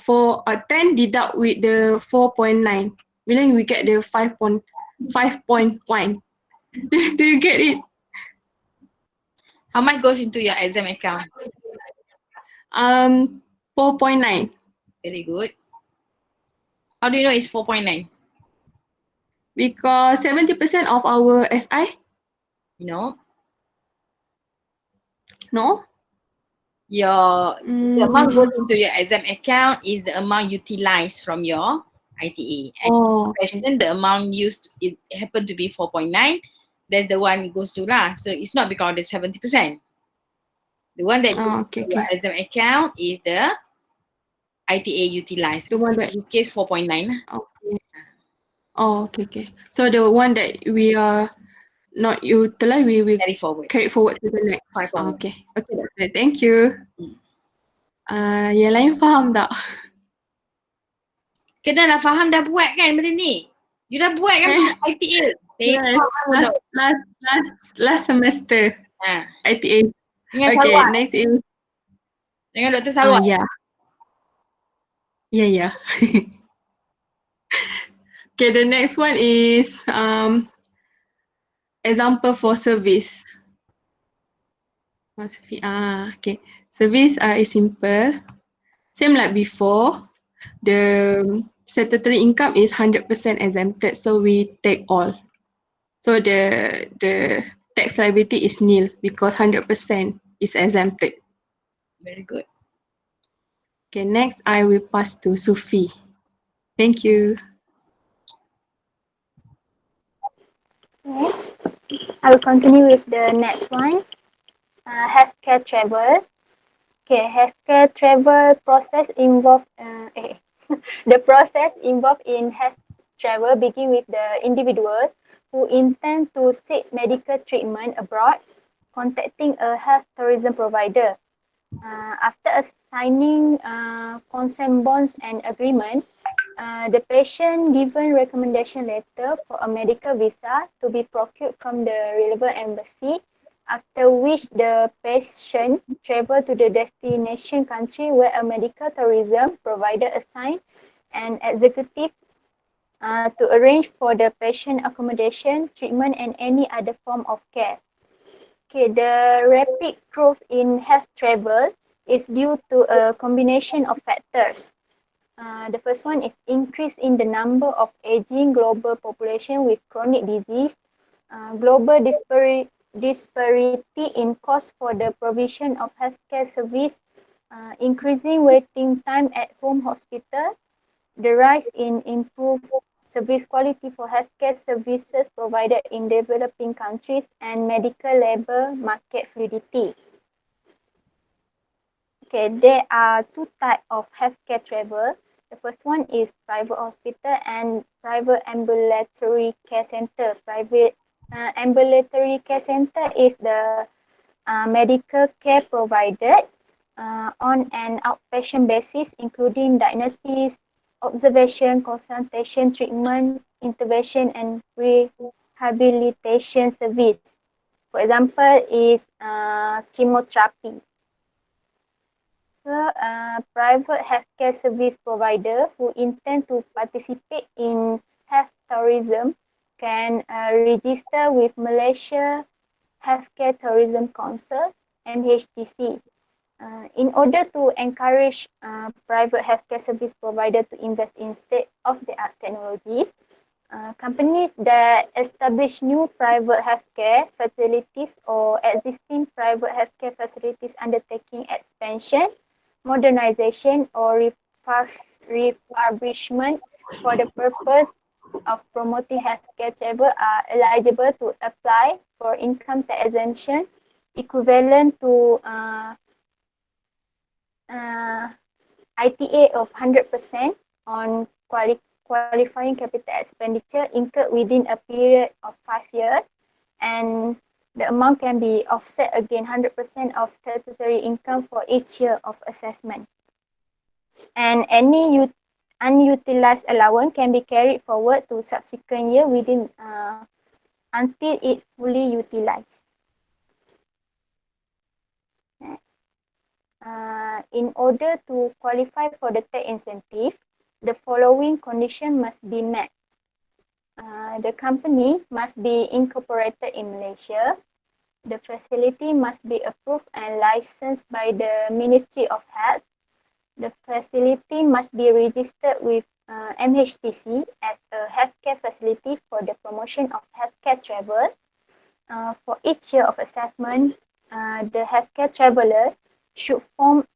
10 deduct with the 4.9 million, we get the 5.1. Do you get it? How much goes into your exam account? 4.9. Very good. How do you know it's 4.9? Because 70% of our SI. No. No? The amount goes into your exam account is the amount utilized from your ITA. And question, the amount used, it happened to be 4.9. That's the one goes to lah. So it's not because of the 70%. The one that goes to your exam account is the ITA utilized. The one that in this case 4.9. Okay. Okay. So the one that we are not utilized, we will carry forward to the next. Okay. Okay. Thank you. Yang lain faham tak? Kenalah faham dah buat kan benda ni. You dah buat kan ITA? Last semester. ITA. Dengan okay, Salwa. Next is dengan Dr. Salwa. Yeah. Okay, the next one is example for service. Okay. Service is simple. Same like before. The statutory income is 100% exempted, so we take all. So the tax liability is nil because 100% is exempted. Very good. Okay, next I will pass to Sufi. Thank you. Okay. I will continue with the next one. healthcare travel. Okay, healthcare travel process involve the process involved in health travel begin with the individual who intend to seek medical treatment abroad, contacting a health tourism provider. After signing consent bonds and agreement, the patient given recommendation letter for a medical visa to be procured from the relevant embassy, after which the patient travel to the destination country where a medical tourism provider assigned an executive to arrange for the patient accommodation, treatment and any other form of care. Okay, the rapid growth in health travel is due to a combination of factors. The first one is increase in the number of aging global population with chronic disease, global disparity in cost for the provision of healthcare service, increasing waiting time at home hospital, the rise in improved service quality for healthcare services provided in developing countries, and medical labor market fluidity. Okay, there are two types of healthcare travel. The first one is private hospital and private ambulatory care center. Private ambulatory care center is the medical care provided on an outpatient basis, including diagnosis, observation, consultation, treatment, intervention, and rehabilitation service. For example, is chemotherapy. Private healthcare service provider who intend to participate in health tourism can register with Malaysia Healthcare Tourism Council (MHTC). In order to encourage private healthcare service provider to invest in state-of-the-art technologies, companies that establish new private healthcare facilities or existing private healthcare facilities undertaking expansion, modernization, or refurbishment for the purpose of promoting healthcare travel are eligible to apply for income tax exemption equivalent to ITA of 100% on qualifying capital expenditure incurred within a period of 5 years, and the amount can be offset against 100% of statutory income for each year of assessment. And any unutilized allowance can be carried forward to subsequent year within until it fully utilized. In order to qualify for the tax incentive, the following condition must be met. The company must be incorporated in Malaysia. The facility must be approved and licensed by the Ministry of Health. The facility must be registered with MHTC as a healthcare facility for the promotion of healthcare travel. For each year of assessment, the healthcare traveler should form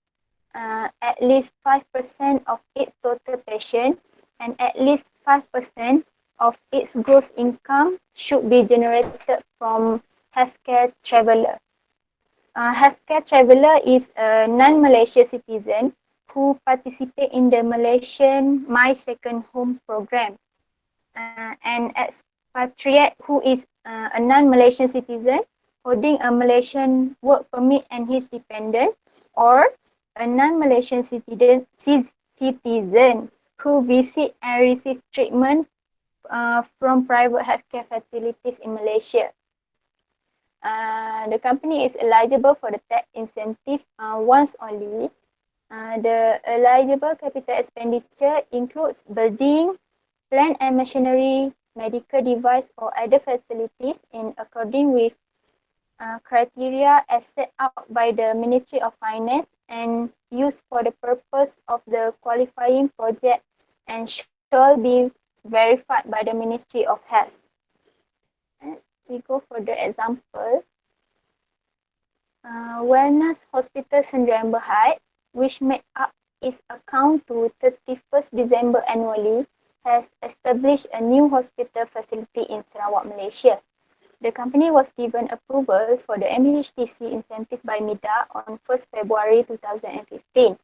at least 5% of its total patient, and at least 5% of its gross income should be generated from healthcare traveler. Healthcare traveler is a non-Malaysia citizen who participate in the Malaysian My Second Home program. An expatriate who is a non-Malaysian citizen holding a Malaysian work permit and his dependent, or a non-Malaysian citizen who visit and receive treatment from private healthcare facilities in Malaysia. The company is eligible for the tax incentive once only. The eligible capital expenditure includes building, plant and machinery, medical device or other facilities in according with criteria as set out by the Ministry of Finance and used for the purpose of the qualifying project and shall be verified by the Ministry of Health. We go for the example. Wellness Hospital Sdn Bhd, which made up its account to 31st December annually, has established a new hospital facility in Sarawak, Malaysia. The company was given approval for the MHTC incentive by MIDA on 1st February 2015.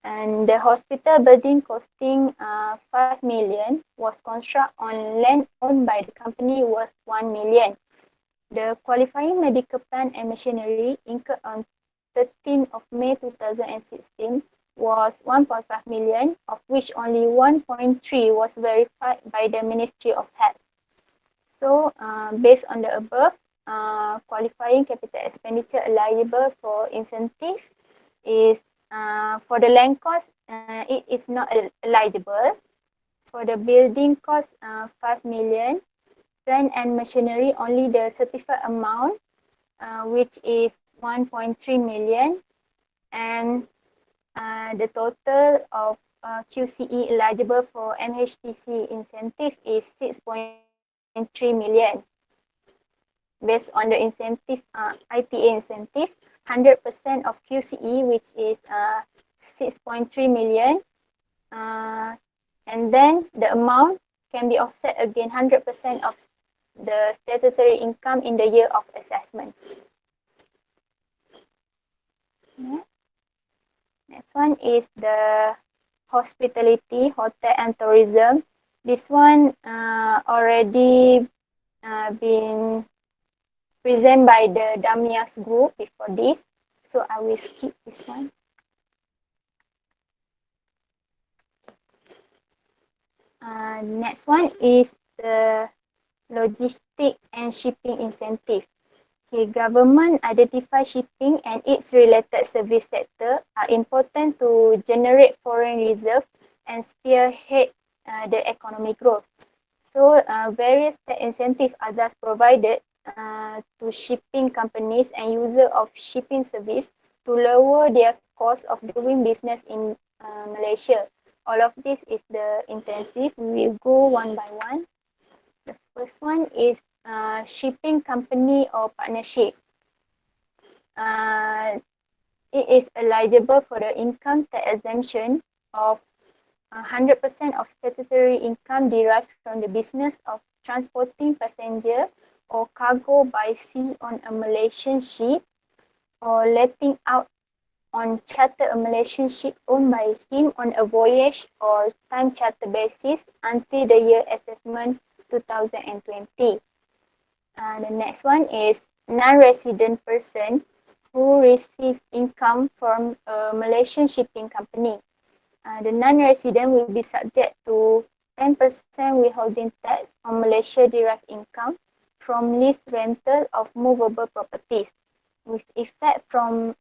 And the hospital building costing 5 million was constructed on land owned by the company worth 1 million. The qualifying medical plant and machinery incurred on 13th of May 2016 was 1.5 million, of which only 1.3 was verified by the Ministry of Health. So, based on the above, qualifying capital expenditure eligible for incentive is for the land cost, it is not eligible. For the building cost, 5 million. Plant and machinery, only the certified amount, which is 1.3 million. And the total of QCE eligible for MHTC incentive is 6.3 million. Based on the incentive, ITA incentive, 100% of QCE, which is 6.3 million, and then the amount can be offset again 100% of the statutory income in the year of assessment. Next one is the hospitality, hotel and tourism. This one already been presented by the Damias group before this, so I will skip this one. Next one is the logistic and shipping incentive. Okay, government identify shipping and its related service sector are important to generate foreign reserve and spearhead the economic growth. So, various tax incentives are thus provided to shipping companies and users of shipping service to lower their cost of doing business in Malaysia. All of this is the intensive. We will go one by one. The first one is shipping company or partnership. It is eligible for the income tax exemption of 100% of statutory income derived from the business of transporting passenger or cargo by sea on a Malaysian ship, or letting out on charter a Malaysian ship owned by him on a voyage or time charter basis until the year assessment 2020. The next one is non-resident person who receive income from a Malaysian shipping company. The non-resident will be subject to 10% withholding tax on Malaysia-derived income from lease rental of movable properties. With effect from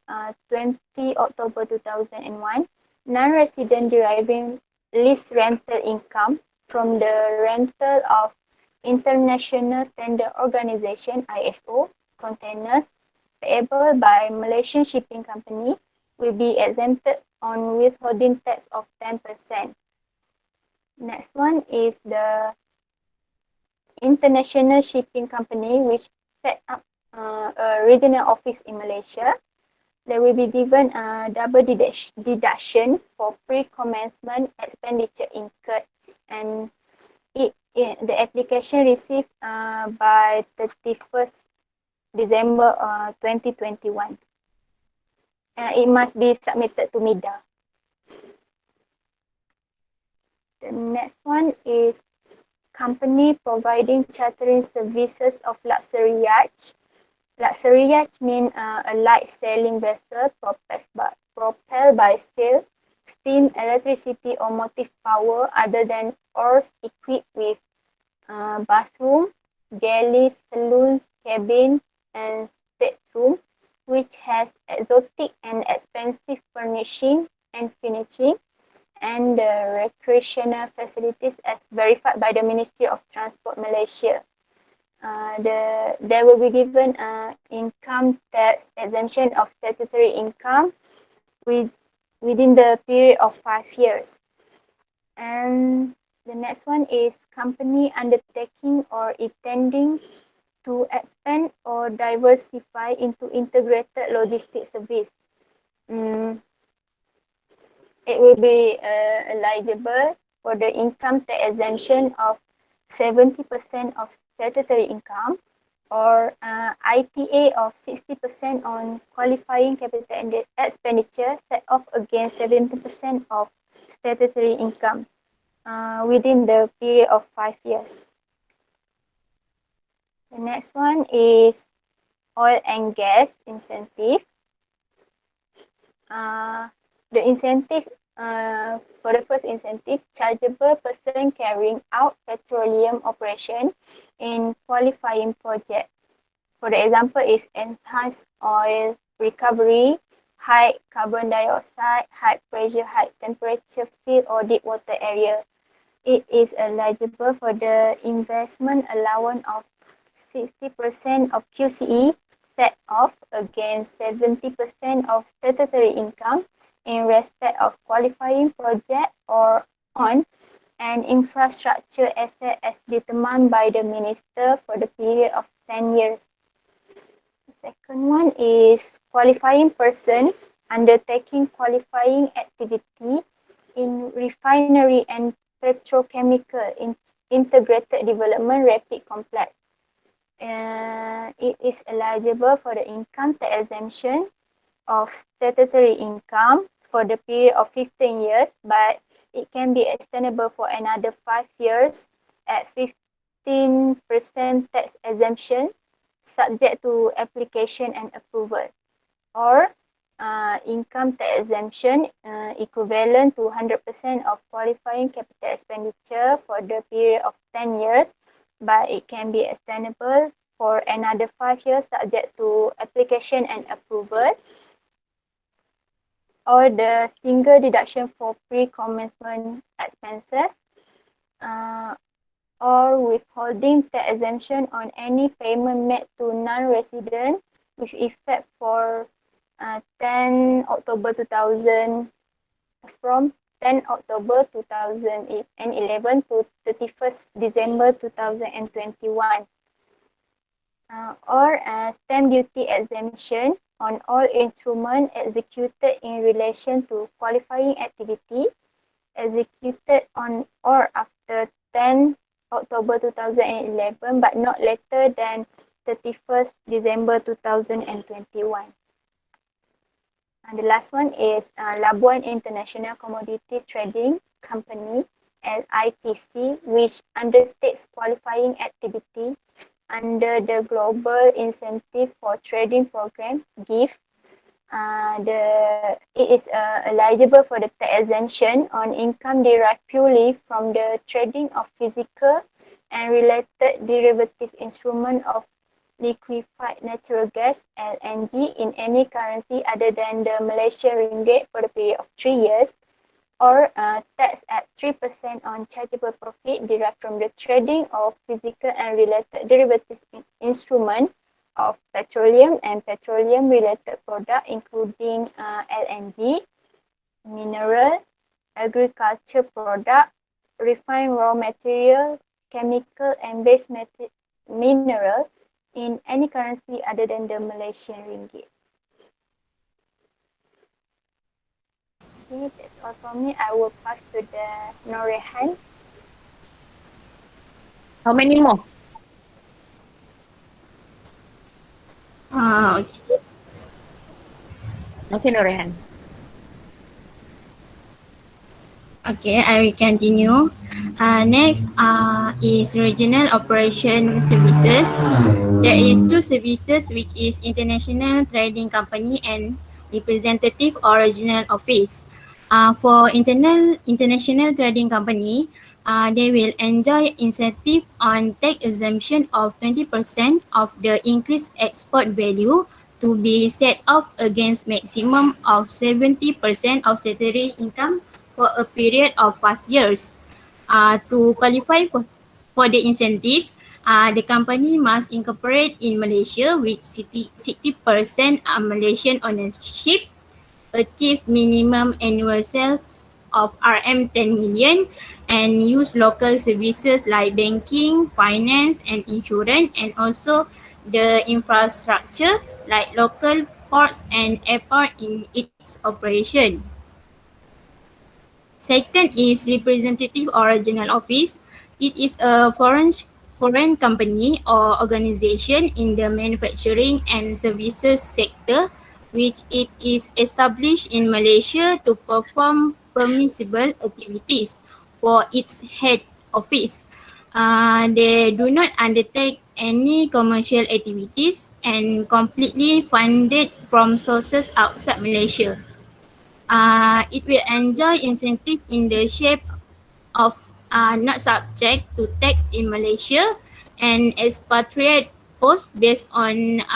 20 October 2001, non-resident deriving lease rental income from the rental of International Standard Organization ISO containers payable by Malaysian Shipping Company will be exempted on withholding tax of 10%. Next one is the International Shipping Company, which set up a regional office in Malaysia. They will be given a double deduction for pre-commencement expenditure incurred, and the application received by 31st December 2021. It must be submitted to MIDA. The next one is company providing chartering services of luxury yachts. Luxury yacht means a light sailing vessel propelled by sail, steam, electricity, or motive power other than oars, equipped with bathroom, galley, saloons, cabin, and stateroom, which has exotic and expensive furnishing and finishing, and the recreational facilities as verified by the Ministry of Transport Malaysia. They will be given income tax exemption of statutory income within the period of 5 years. And the next one is company undertaking or intending to expand or diversify into integrated logistics service. It will be eligible for the income tax exemption of 70% of statutory income or ITA of 60% on qualifying capital expenditure set off against 70% of statutory income within the period of 5 years. The next one is oil and gas incentive. The incentive for the first incentive, chargeable person carrying out petroleum operation in qualifying project. For the example is enhanced oil recovery, high carbon dioxide, high pressure, high temperature field or deep water area. It is eligible for the investment allowance of 60% of QCE set off against 70% of statutory income in respect of qualifying project or on an infrastructure asset as determined by the minister for the period of 10 years. The second one is qualifying person undertaking qualifying activity in refinery and petrochemical integrated development rapid complex. It is eligible for the income tax exemption of statutory income for the period of 15 years, but it can be extendable for another 5 years at 15% tax exemption subject to application and approval, or income tax exemption equivalent to 100% of qualifying capital expenditure for the period of 10 years, but it can be extendable for another 5 years subject to application and approval, or the single deduction for pre-commencement expenses, or withholding tax exemption on any payment made to non-resident with effect for 10 October 2000 from 10 October 2011 to 31st December 2021, or stamp duty exemption on all instruments executed in relation to qualifying activity executed on or after 10 October 2011 but not later than 31st December 2021. And the last one is Labuan International Commodity Trading Company, LITC, which undertakes qualifying activity under the Global Incentive for Trading Program, GIFT. It is eligible for the tax exemption on income derived purely from the trading of physical and related derivative instrument of liquefied natural gas (LNG) in any currency other than the Malaysian ringgit for the period of 3 years, or tax at 3% on chargeable profit derived from the trading of physical and related derivative instrument of petroleum and petroleum-related products, including LNG, mineral, agriculture product, refined raw material, chemical and base mineral in any currency other than the Malaysian ringgit. Okay, that's all from me. I will pass to the Norehan. How many more? Okay. Okay, Norehan. Okay, I will continue. Next is regional operation services. There is two services, which is international trading company and representative or regional office. For international trading company, they will enjoy incentive on tax exemption of 20% of the increased export value to be set off against maximum of 70% of statutory income for a period of 5 years. To qualify for the incentive, the company must incorporate in Malaysia with 60% Malaysian ownership, achieve minimum annual sales of RM10 million, and use local services like banking, finance, and insurance, and also the infrastructure like local ports and airport in its operation. Second is representative or regional office. It is a foreign foreign company or organization in the manufacturing and services sector which it is established in Malaysia to perform permissible activities for its head office. They do not undertake any commercial activities and completely funded from sources outside Malaysia. It will enjoy incentive in the shape of not subject to tax in Malaysia and expatriate post based on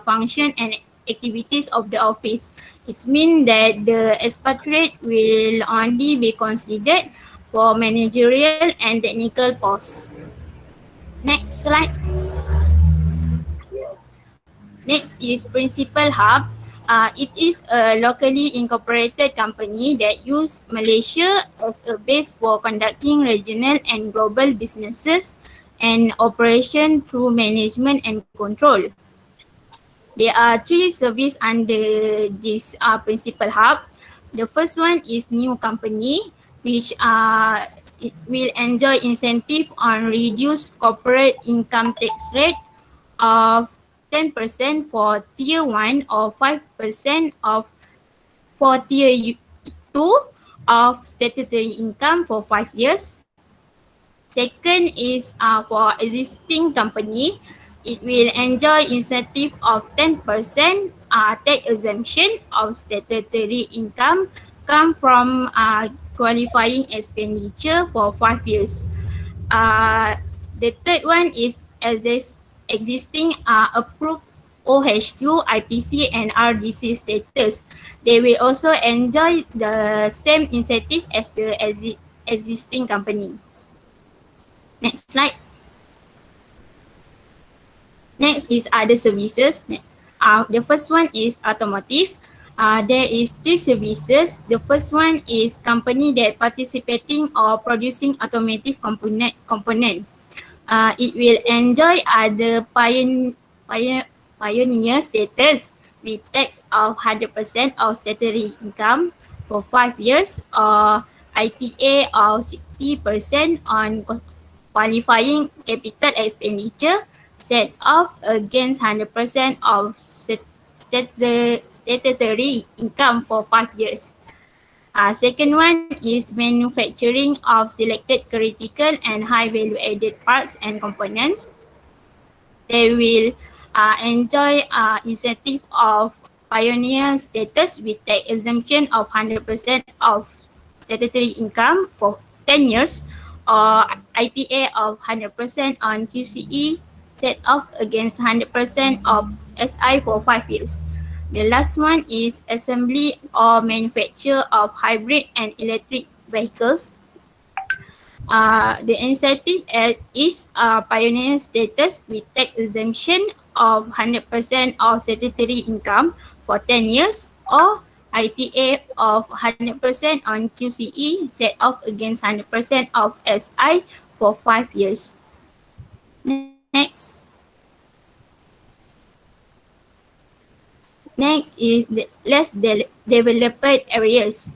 function and activities of the office. It means that the expatriate will only be considered for managerial and technical posts. Next slide. Next is Principal Hub. It is a locally incorporated company that use Malaysia as a base for conducting regional and global businesses and operation through management and control. There are three services under this Principal Hub. The first one is new company, which it will enjoy incentive on reduced corporate income tax rate of 10% for tier 1 or 5% of for tier 2 of statutory income for 5 years. Second is for existing company, it will enjoy incentive of 10% tax exemption of statutory income come from qualifying expenditure for 5 years. The third one is existing approved OHQ, IPC and RDC status. They will also enjoy the same incentive as the existing company. Next slide. Next is other services. The first one is automotive. There is three services. The first one is company that participating or producing automotive component. It will enjoy the pioneer status with tax of 100% of statutory income for 5 years or IPA of 60% on qualifying capital expenditure set off against 100% of statutory income for 5 years. Second one is manufacturing of selected critical and high value added parts and components. They will enjoy incentive of pioneer status with tax exemption of 100% of statutory income for 10 years or IPA of 100% on QCE set off against 100% of SI for 5 years. The last one is assembly or manufacture of hybrid and electric vehicles. The incentive is pioneer status with tax exemption of 100% of statutory income for 10 years or IPA of 100% on QCE set off against 100% of SI for 5 years. Next. Next is the less developed areas.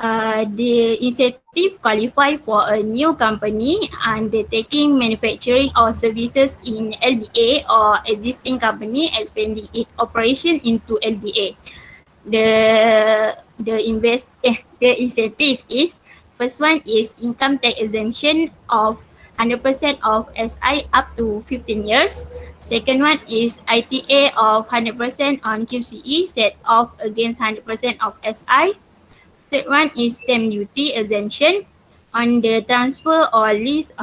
The incentive qualify for a new company undertaking manufacturing or services in LDA or existing company expanding its operation into LDA. The incentive is first one is income tax exemption of 100% of SI up to 15 years. Second one is ITA of 100% on QCE set off against 100% of SI. Third one is stamp duty exemption on the transfer or lease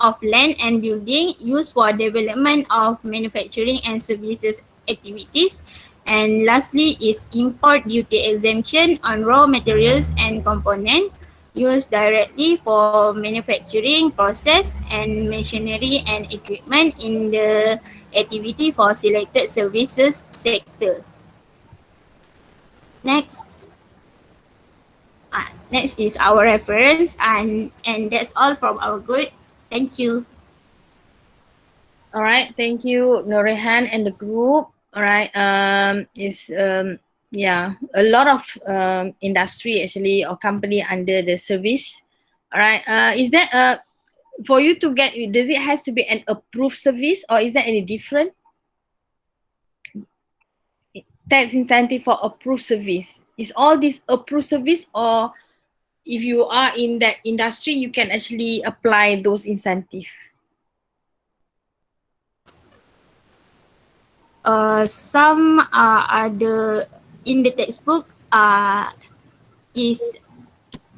of land and building used for development of manufacturing and services activities. And lastly is import duty exemption on raw materials and components used directly for manufacturing process and machinery and equipment in the activity for selected services sector. Next. Next is our reference and that's all from our group. Thank you. All right, thank you, Norehan and the group. All right, yeah, a lot of industry actually or company under the service. All right, is that for you to get, does it has to be an approved service or is there any different? Tax incentive for approved service. Is all this approved service, or if you are in that industry, you can actually apply those incentives? Some ada in the textbook is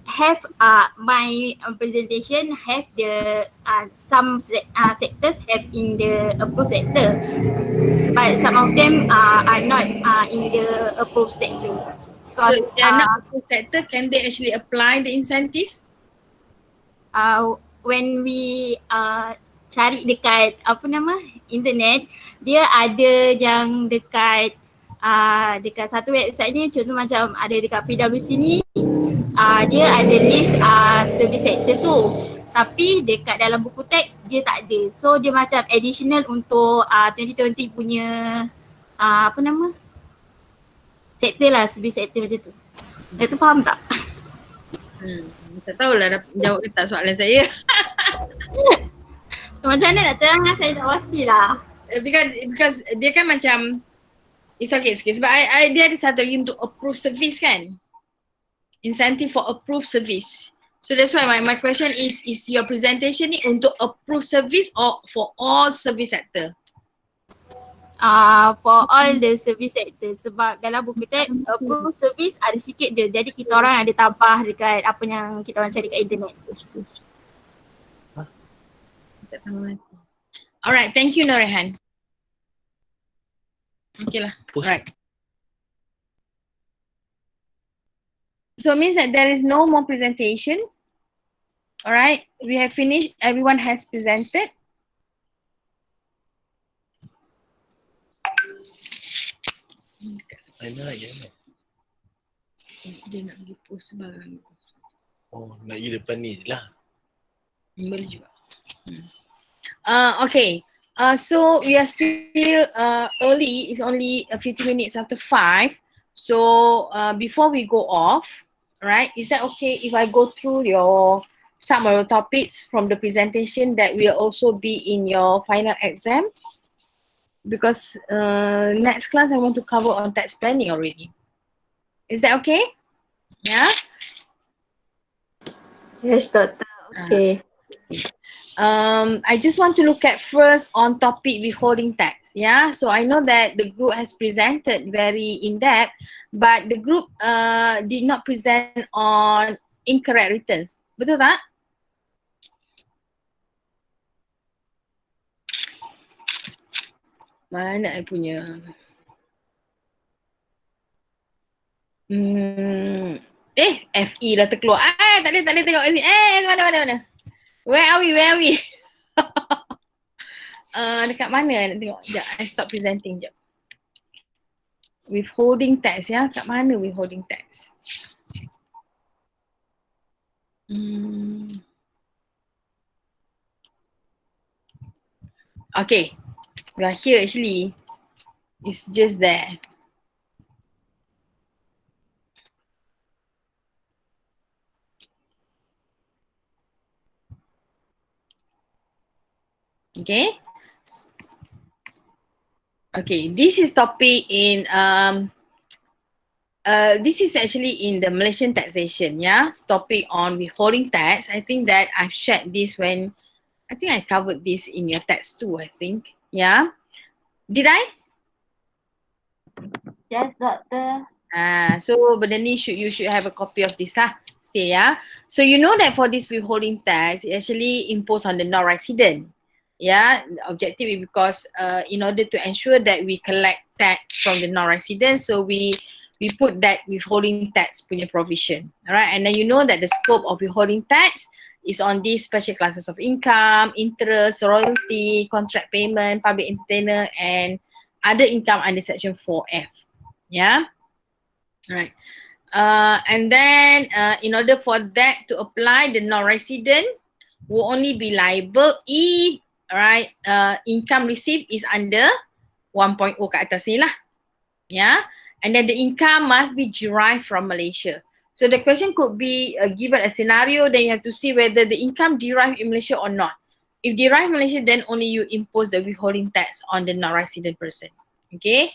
have my presentation have the some sectors have in the approved sector, but some of them are not in the approved sector. So Because if they are not approved sector, can they actually apply the incentive? when we cari dekat apa nama internet, dia ada yang dekat dekat satu website ni, contoh macam ada dekat PwC ni, dia ada list service sector tu, tapi dekat dalam buku teks dia tak ada. So dia macam additional untuk 2020 punya apa nama sektor lah, service sector macam tu. Dah tu faham tak? Tak tahulah jawab ke tak soalan saya. Macam mana nak terangkan, saya tak pastilah. Because dia kan macam, it's okay sebab dia ada satu lagi untuk approved service kan, incentive for approved service. So that's why my question is your presentation ni untuk approved service or for all service sector? For all the service sector, sebab dalam buku teks approved service ada sikit je, jadi kita orang ada tambah dekat apa yang kita orang cari kat internet. Alright, thank you Norehan. Okay lah, alright. So it means that there is no more presentation. Alright, we have finished, everyone has presented. Final lagi kan? Dia nak pergi post barang. Oh, nak pergi depan ni je lah. Boleh juga. Okay. So we are still early. It's only 50 minutes after 5. So before we go off, right? Is that okay if I go through some of the topics from the presentation that will also be in your final exam? Because next class I want to cover on tax planning already. Is that okay? Yeah? Yes, Doctor. Okay. I just want to look at first on topic withholding tax. Yeah, so I know that the group has presented very in depth, but the group did not present on incorrect returns. Betul tak? Mana I punya? FE dah terkeluar. Tak boleh tengok sini. Mana? Where are we? Dekat mana nak tengok? Sekejap, I stop presenting sekejap. Withholding tax ya. Kat mana withholding tax? Okay. We are here actually. It's just there. Okay. Okay, this is topic in this is actually in the Malaysian taxation, yeah. Topic on withholding tax. I think that I've shared this when I think I covered this in your text too, I think. Yeah. Did I? Yes, Doctor. So benda ni you should have a copy of this lah. Still, yeah. So you know that for this withholding tax, it actually imposed on the non-resident. Yeah, the objective is because in order to ensure that we collect tax from the non-residents, so we put that withholding tax punya provision. Alright, and then you know that the scope of withholding tax is on these special classes of income, interest, royalty, contract payment, public entertainer, and other income under section 4F. Yeah, right. And then in order for that to apply, the non-resident will only be liable if income received is under 1.0 kat atas ni lah. Yeah, and then the income must be derived from Malaysia. So the question could be given a scenario, then you have to see whether the income derived in Malaysia or not. If derived in Malaysia, then only you impose the withholding tax on the non-resident person. Okay.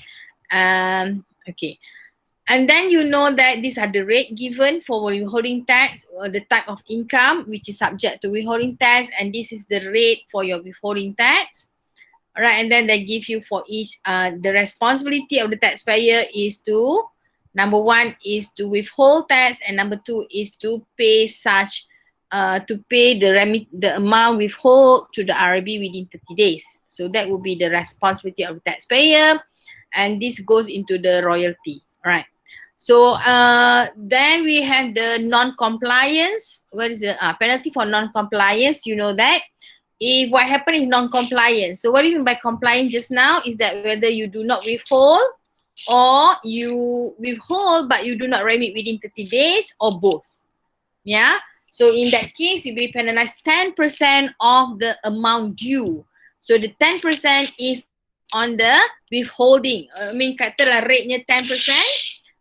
Okay. And then you know that these are the rate given for withholding tax, or the type of income which is subject to withholding tax, and this is the rate for your withholding tax. All right, and then they give you for each, the responsibility of the taxpayer is to, number one is to withhold tax, and number two is to pay such, to pay the amount withhold to the RB within 30 days. So that will be the responsibility of the taxpayer, and this goes into the royalty. All right. So then we have the non-compliance. What is the penalty for non-compliance? You know that. If what happened is non-compliance. So what do you mean by compliance just now is that whether you do not withhold, or you withhold but you do not remit within 30 days, or both. Yeah. So in that case, you'll be penalized 10% of the amount due. So the 10% is on the withholding. I mean, katalah rate-nya 10%.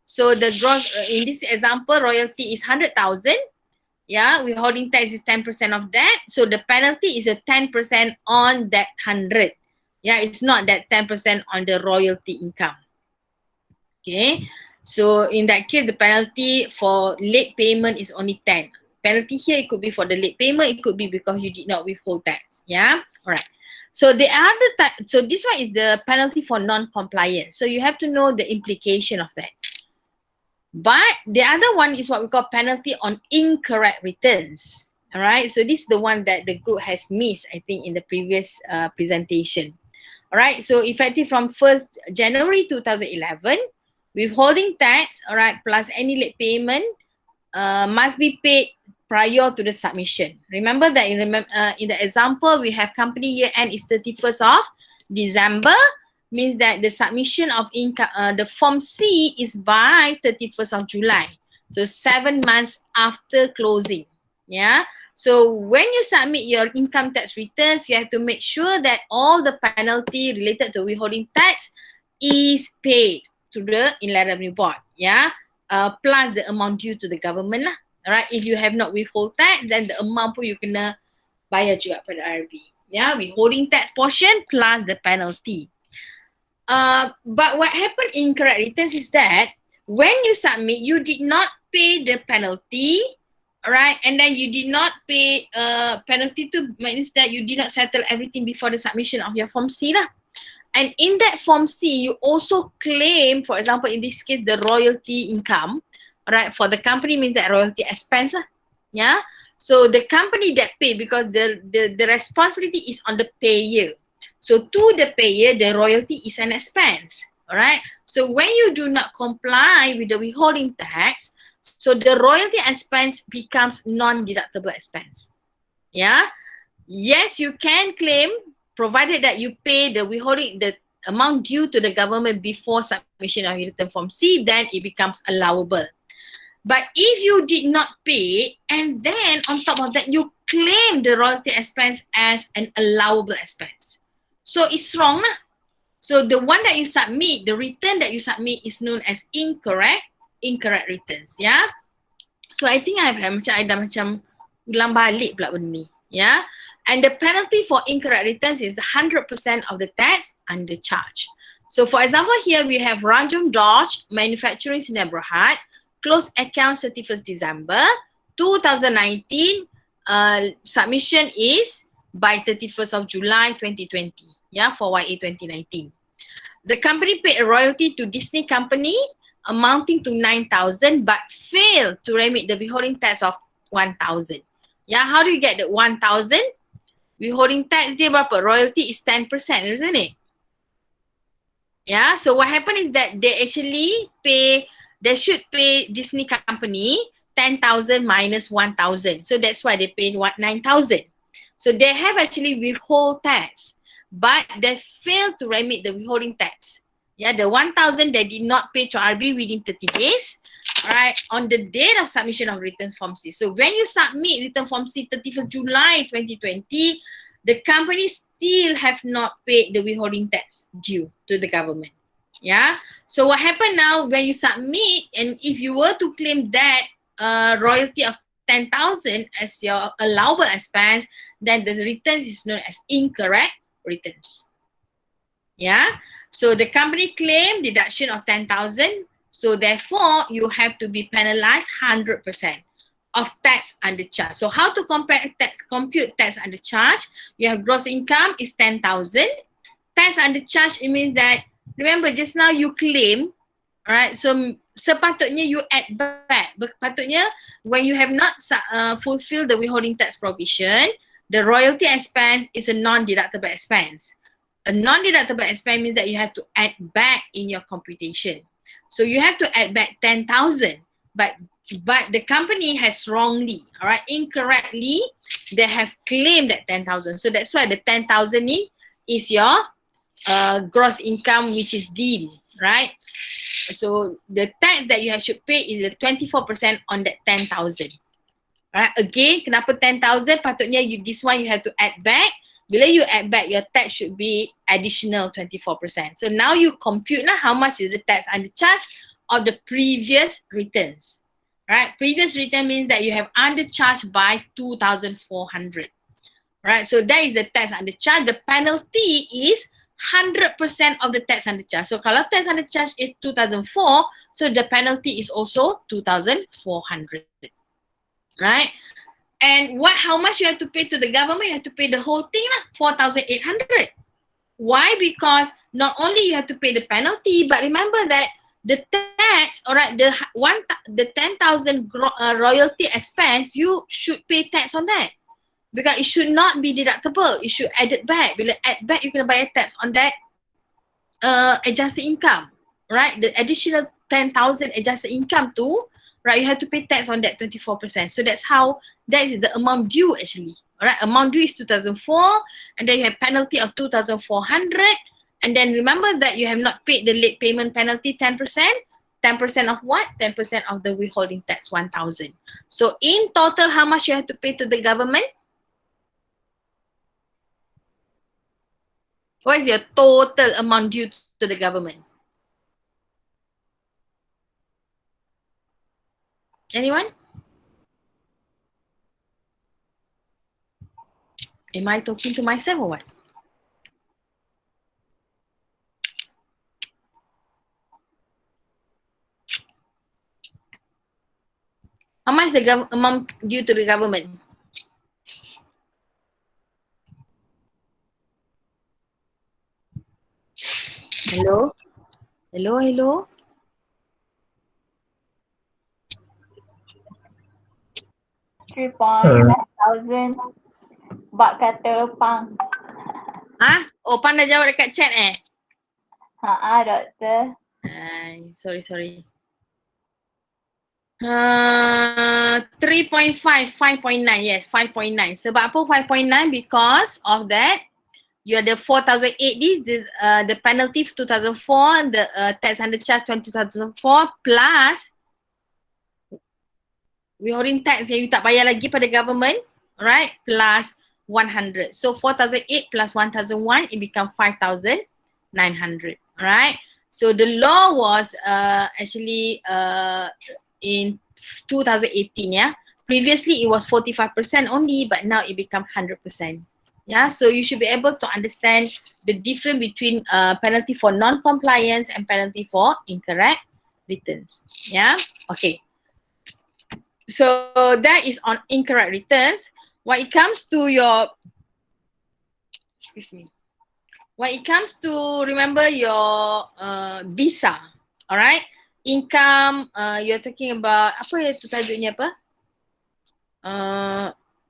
So the gross, in this example, royalty is 100,000. Yeah, withholding tax is 10% of that. So the penalty is a 10% on that 100. Yeah, it's not that 10% on the royalty income. Okay, so in that case, the penalty for late payment is only 10. Penalty here, it could be for the late payment, it could be because you did not withhold tax. Yeah, all right. So the other type, so this one is the penalty for non-compliance. So you have to know the implication of that. But the other one is what we call penalty on incorrect returns. All right, so this is the one that the group has missed, I think, in the previous presentation. All right, so effective from 1st January 2011, withholding tax, all right, plus any late payment must be paid prior to the submission. Remember that in the example, we have company year end is 31st of December, means that the submission of income, the form C is by 31st of July. So 7 months after closing. Yeah. So when you submit your income tax returns, you have to make sure that all the penalty related to withholding tax is paid to the Inland Revenue Board. Yeah. Plus the amount due to the government lah. Alright. If you have not withhold tax, then the amount pun you kena bayar juga pada RB. Yeah. Withholding tax portion plus the penalty. But what happened in incorrect returns is that when you submit, you did not pay the penalty, right? And then you did not pay penalty to means that you did not settle everything before the submission of your form C lah. And in that form C, you also claim, for example, in this case, the royalty income, right? For the company means that royalty expense lah. Yeah. So the company that pay, because the responsibility is on the payer. So to the payer, the royalty is an expense, all right? So when you do not comply with the withholding tax, so the royalty expense becomes non-deductible expense. Yeah? Yes, you can claim, provided that you pay the withholding, the amount due to the government before submission of your return form C, then it becomes allowable. But if you did not pay, and then on top of that, you claim the royalty expense as an allowable expense. So it's wrong lah. So the one that you submit, the return that you submit is known as incorrect returns. Yeah. So I think I dah macam ulang balik pula benda ni. Yeah. And the penalty for incorrect returns is the 100% of the tax under charge. So for example, here we have Ranjung Dodge Manufacturing Sdn Bhd, close account 31st December 2019. Submission is by 31st of July 2020, yeah, for YA 2019. The company paid a royalty to Disney company amounting to 9,000 but failed to remit the withholding tax of 1,000. Yeah, how do you get the 1,000? Withholding tax dia berapa? Royalty is 10%, isn't it? Yeah, so what happened is that they should pay Disney company 10,000 minus 1,000. So that's why they paid 9,000. So they have actually withhold tax, but they failed to remit the withholding tax. Yeah, the 1,000 they did not pay to RB within 30 days, all right, on the date of submission of return form C. So when you submit return form C 31st July 2020, the company still have not paid the withholding tax due to the government. Yeah. So what happened now when you submit, and if you were to claim that royalty of 10,000 as your allowable expense, then the returns is known as incorrect returns. Yeah. So the company claimed deduction of 10,000. So therefore, you have to be penalized 100% of tax under charge. So how to compute tax under charge? You have gross income is 10,000. Tax under charge, it means that, remember just now you claim, alright, so sepatutnya you add back. Patutnya when you have not fulfilled the withholding tax provision, the royalty expense is a non-deductible expense. A non-deductible expense means that you have to add back in your computation. So you have to add back 10,000, but the company has wrongly, all right, incorrectly, they have claimed that 10,000. So that's why the 10,000 is your gross income, which is deemed, right? So the tax that you should pay is the 24% on that 10,000. Alright, again, kenapa 10,000? Patutnya this one you have to add back. Bila you add back, your tax should be additional 24%. So now you compute how much is the tax under charge of the previous returns. Right, previous return means that you have undercharged by 2,400. Right, so that is the tax under charge. The penalty is 100% of the tax under charge. So kalau tax under charge is 2,004, so the penalty is also 2,400. Right? And how much you have to pay to the government? You have to pay the whole thing, 4,800. Why? Because not only you have to pay the penalty, but remember that the tax, alright, the 10,000 royalty expense, you should pay tax on that. Because it should not be deductible. You should add it back. Bila add back, you can bayar tax on that adjusted income, right? The additional 10,000 adjusted income too, right? You have to pay tax on that 24%. So that is the amount due actually. Alright, amount due is 2004, and then you have penalty of 2,400, and then remember that you have not paid the late payment penalty 10%. 10% of what? 10% of the withholding tax 1,000. So in total, how much you have to pay to the government? What is your total amount due to the government? Anyone? Am I talking to myself or what? How much is the amount due to the government? Hello? Hello, hello? $3,900 bak kata pang. Ha? Oh, Pan dah jawab dekat chat Doktor. Sorry. 3.5, 5.9, yes, 5.9. Sebab apa 5.9? Because of that, you are the 4,008, this the penalty 2004, the tax under charge 2004 plus withholding tax yang you tak bayar lagi pada government, right? Plus 100. So 4,008 plus 1,001, it become 5,900, right? So the law was actually in 2018, yeah. Previously it was 45% only, but now it become 100%. Yeah, so you should be able to understand the difference between penalty for non-compliance and penalty for incorrect returns. Yeah, okay. So that is on incorrect returns. When it comes to your, when it comes to, remember your visa, all right? Income, you're talking about, apa itu tajuknya apa?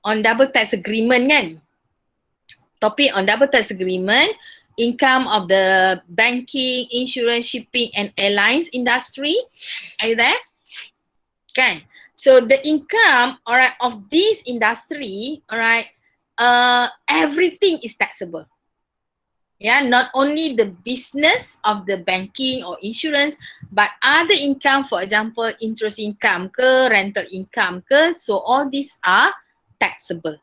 On double tax agreement kan? Topic on double tax agreement, income of the banking, insurance, shipping and airlines industry. Are you there? Kan? So the income, alright, of this industry, alright, everything is taxable. Yeah, not only the business of the banking or insurance, but other income, for example, interest income ke, rental income ke, so all these are taxable.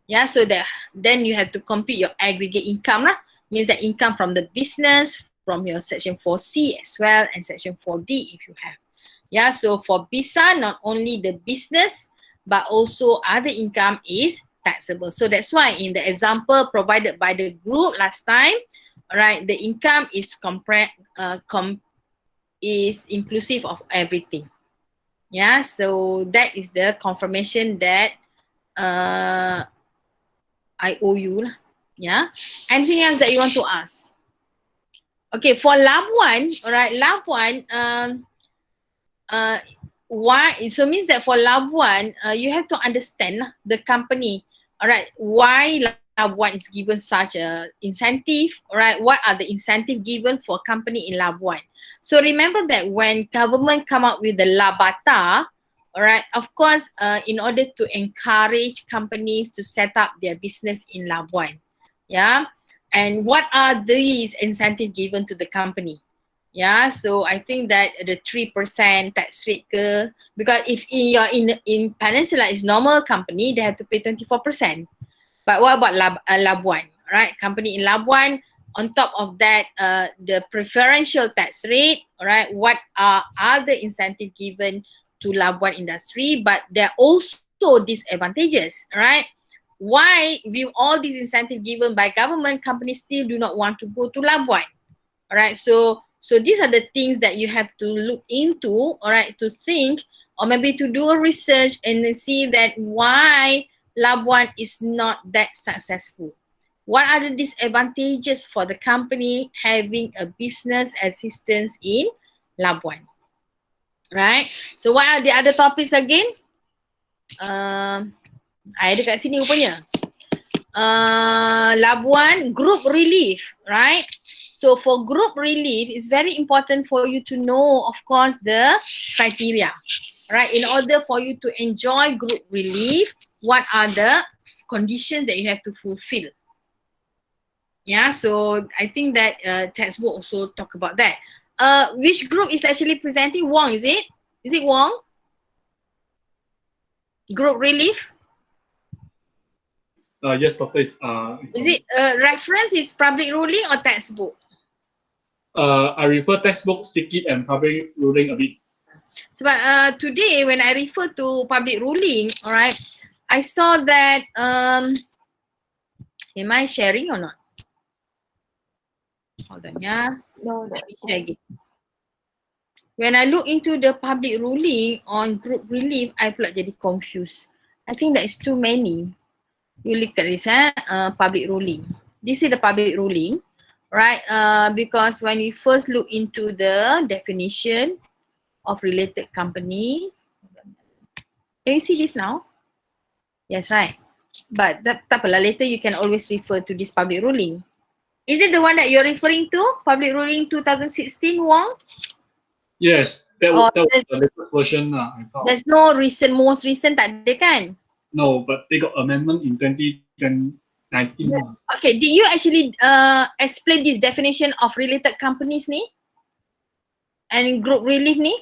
Yeah, so that then you have to compute your aggregate income lah. Means that income from the business, from your section 4C as well, and section 4D if you have. Yeah, so for BISA, not only the business, but also other income is taxable. So that's why in the example provided by the group last time, all right, the income is is inclusive of everything. Yeah, so that is the confirmation that I owe you lah. Yeah. Anything else that you want to ask? Okay, for Labuan, all right, Labuan, why? So means that for Labuan, you have to understand lah, the company. All right, why Labuan is given such a incentive? All right, what are the incentive given for company in Labuan? So remember that when government come up with the Labata, all right, of course, in order to encourage companies to set up their business in Labuan, yeah. And what are these incentive given to the company? Yeah, so I think that the 3% tax rate because if in Peninsula is normal company, they have to pay 24%. But what about Labuan, right? Company in Labuan, on top of that, the preferential tax rate, right? What are other incentive given to Labuan industry? But there are also disadvantages, right? Why with all these incentive given by government, companies still do not want to go to Labuan? All right, so these are the things that you have to look into, all right, to think or maybe to do a research and see that why Labuan is not that successful. What are the disadvantages for the company having a business assistance in Labuan? Right? So what are the other topics again? I ada kat sini rupanya. Labuan group relief, right? So for group relief, it's very important for you to know, of course, the criteria, right? In order for you to enjoy group relief, what are the conditions that you have to fulfill? Yeah, so I think that textbook also talk about that. Which group is actually presenting? Wong, is it? Is it Wong? Group relief? Yes, doctor. Is it reference is public ruling or textbook? I refer textbook, SIKIT, and public ruling a bit. Sebab today when I refer to public ruling, alright, I saw that am I sharing or not? Hold on, yeah. No, Let me share again. When I look into the public ruling on group relief, I pula jadi confused. I think that is too many. You look at this, public ruling. This is the public ruling, right? Because when you first look into the definition of related company, can you see this now? Yes, right. But tak apalah, later you can always refer to this public ruling. Is it the one that you're referring to? Public ruling 2016, Wong? Yes, that was the latest version. I thought. There's no most recent tak ada kan? No, but they got amendment in 2019. Okay, did you actually explain this definition of related companies ni? And group relief ni?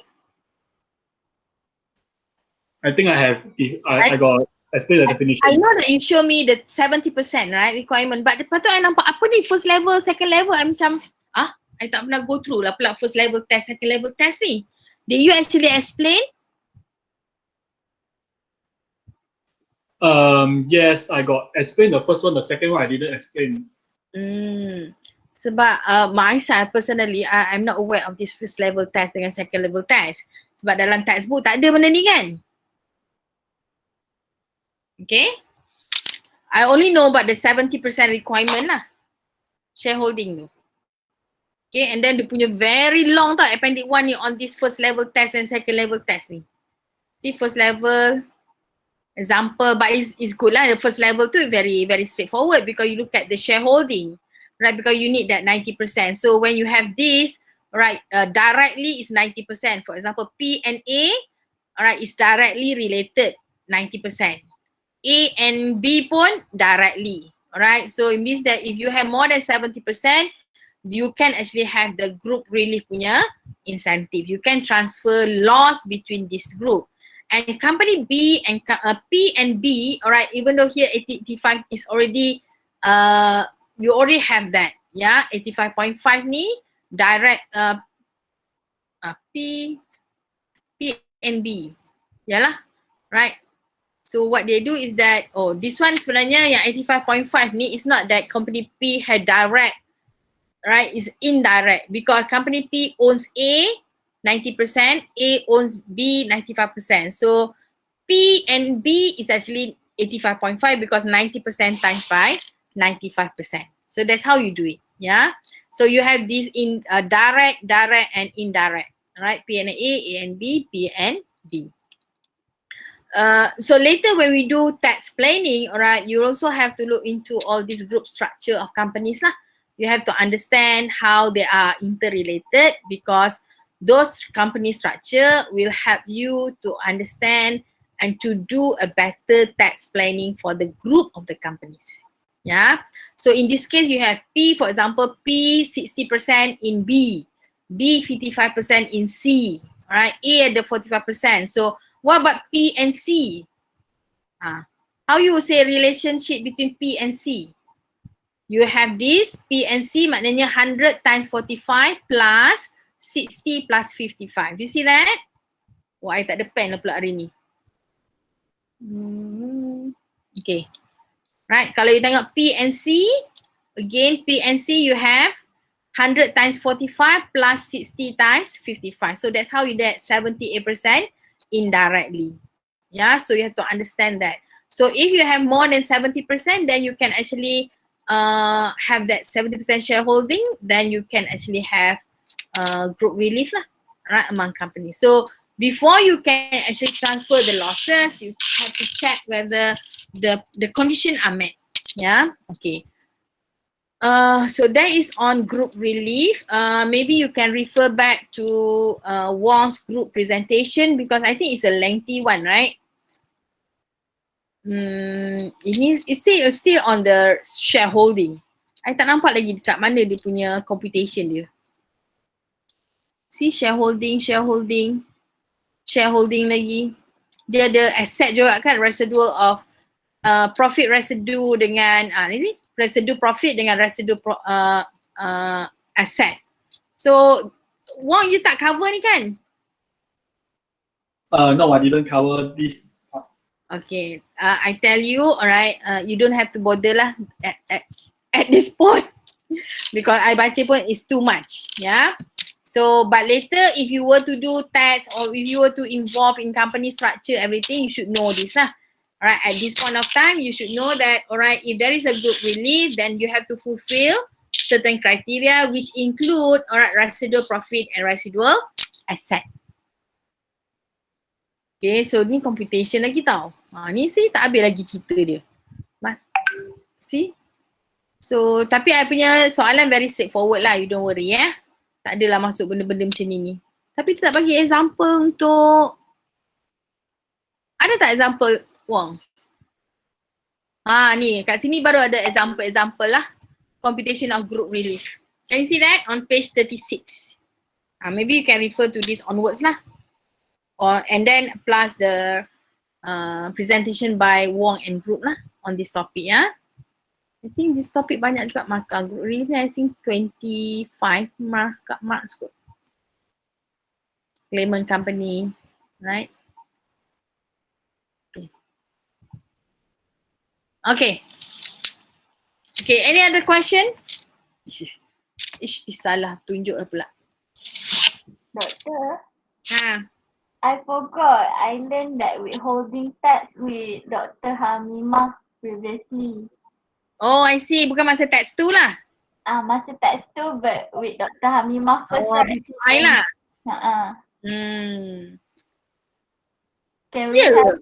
I think I have. I got explain the definition. I know that you show me the 70%, right, requirement. But lepas tu I nampak apa ni first level, second level. I macam, I tak pernah go through lah pula first level test, second level test ni. Did you actually explain? Yes, I got explain the first one. The second one I didn't explain. Sebab myself personally, I'm not aware of this first level test dengan second level test. Sebab dalam textbook tak ada benda ni kan? Okay. I only know about the 70% requirement lah. Shareholding tu. Okay, and then dia punya very long tau appendix 1 ni on this first level test and second level test ni. See first level example, but it's good lah. The first level tu very very straightforward because you look at the shareholding, right? Because you need that 90%. So when you have this, right, directly is 90%. For example, P and A, alright, is directly related 90%. A and B pun directly, alright. So it means that if you have more than 70%, you can actually have the group relief punya incentive. You can transfer loss between this group. And company B and P and B, alright, even though here 85 is already, you already have that, yeah, 85.5 ni direct P P and B. Yalah, right? So what they do is that, oh, this one sebenarnya yang 85.5 ni is not that company P had direct, right? It's indirect because company P owns A 90%, A owns B 95%. So P and B is actually 85.5 because 90% times by 95%. So that's how you do it, yeah? So you have this in direct, direct and indirect, right? P and A and B, P and B. So later when we do tax planning, alright, you also have to look into all this group structure of companies lah. You have to understand how they are interrelated because those company structure will help you to understand and to do a better tax planning for the group of the companies. Yeah. So in this case, you have P, for example, P 60% in B, B 55% in C, alright, A at the 45%. So what about P and C? How you say relationship between P and C? You have this P and C maknanya 100 times 45 plus 60 plus 55. You see that? Wah, I tak ada pen lah pula hari ni. Okay. Right, kalau you tengok P and C, again P and C you have 100 times 45 plus 60 times 55. So that's how you get 78% indirectly. Yeah, so you have to understand that. So if you have more than 70%, then you can actually have that 70% shareholding, then you can actually have group relief lah, right, among companies. So before you can actually transfer the losses, you have to check whether the condition are met. Yeah, okay. So that is on group relief. Maybe you can refer back to Wong's group presentation because I think it's a lengthy one, right? Ini still on the shareholding. I tak nampak lagi dekat mana dia punya computation dia. See shareholding lagi. Dia ada asset juga kan, residual of profit residue dengan ni residue profit dengan residue asset. So Wong, you tak cover ni kan? No, I didn't cover this. Okay, I tell you, alright, you don't have to bother lah at this point because I baca pun is too much, yeah. So, but later if you were to do tax or if you were to involve in company structure, everything, you should know this lah. Alright, at this point of time, you should know that, alright, if there is a group relief, then you have to fulfill certain criteria which include, alright, residual profit and residual asset. Okay, so ni computation lagi tau. Ni saya tak habis lagi cerita dia. See? So, tapi I punya soalan very straightforward lah. You don't worry ya. Tak adalah masuk benda-benda macam ni. Tapi dia tak bagi example untuk... Ada tak example, Wong? Ni kat sini baru ada example lah. Computation of group relief. Can you see that on page 36? Maybe you can refer to this onwards lah. And then plus the presentation by Wong and group lah on this topic ya. I think this topic banyak juga markah. Group relief ni I think 25 marks kot. Claimant company, right? Okay. Okay, any other question? Salah tunjuk lah pula. Doktor, I forgot I learned that withholding tax with Dr. Hamimah previously. Oh, I see. Bukan masa tax tu lah. Masa tax tu but with Dr. Hamimah first. Before I lah. Can we have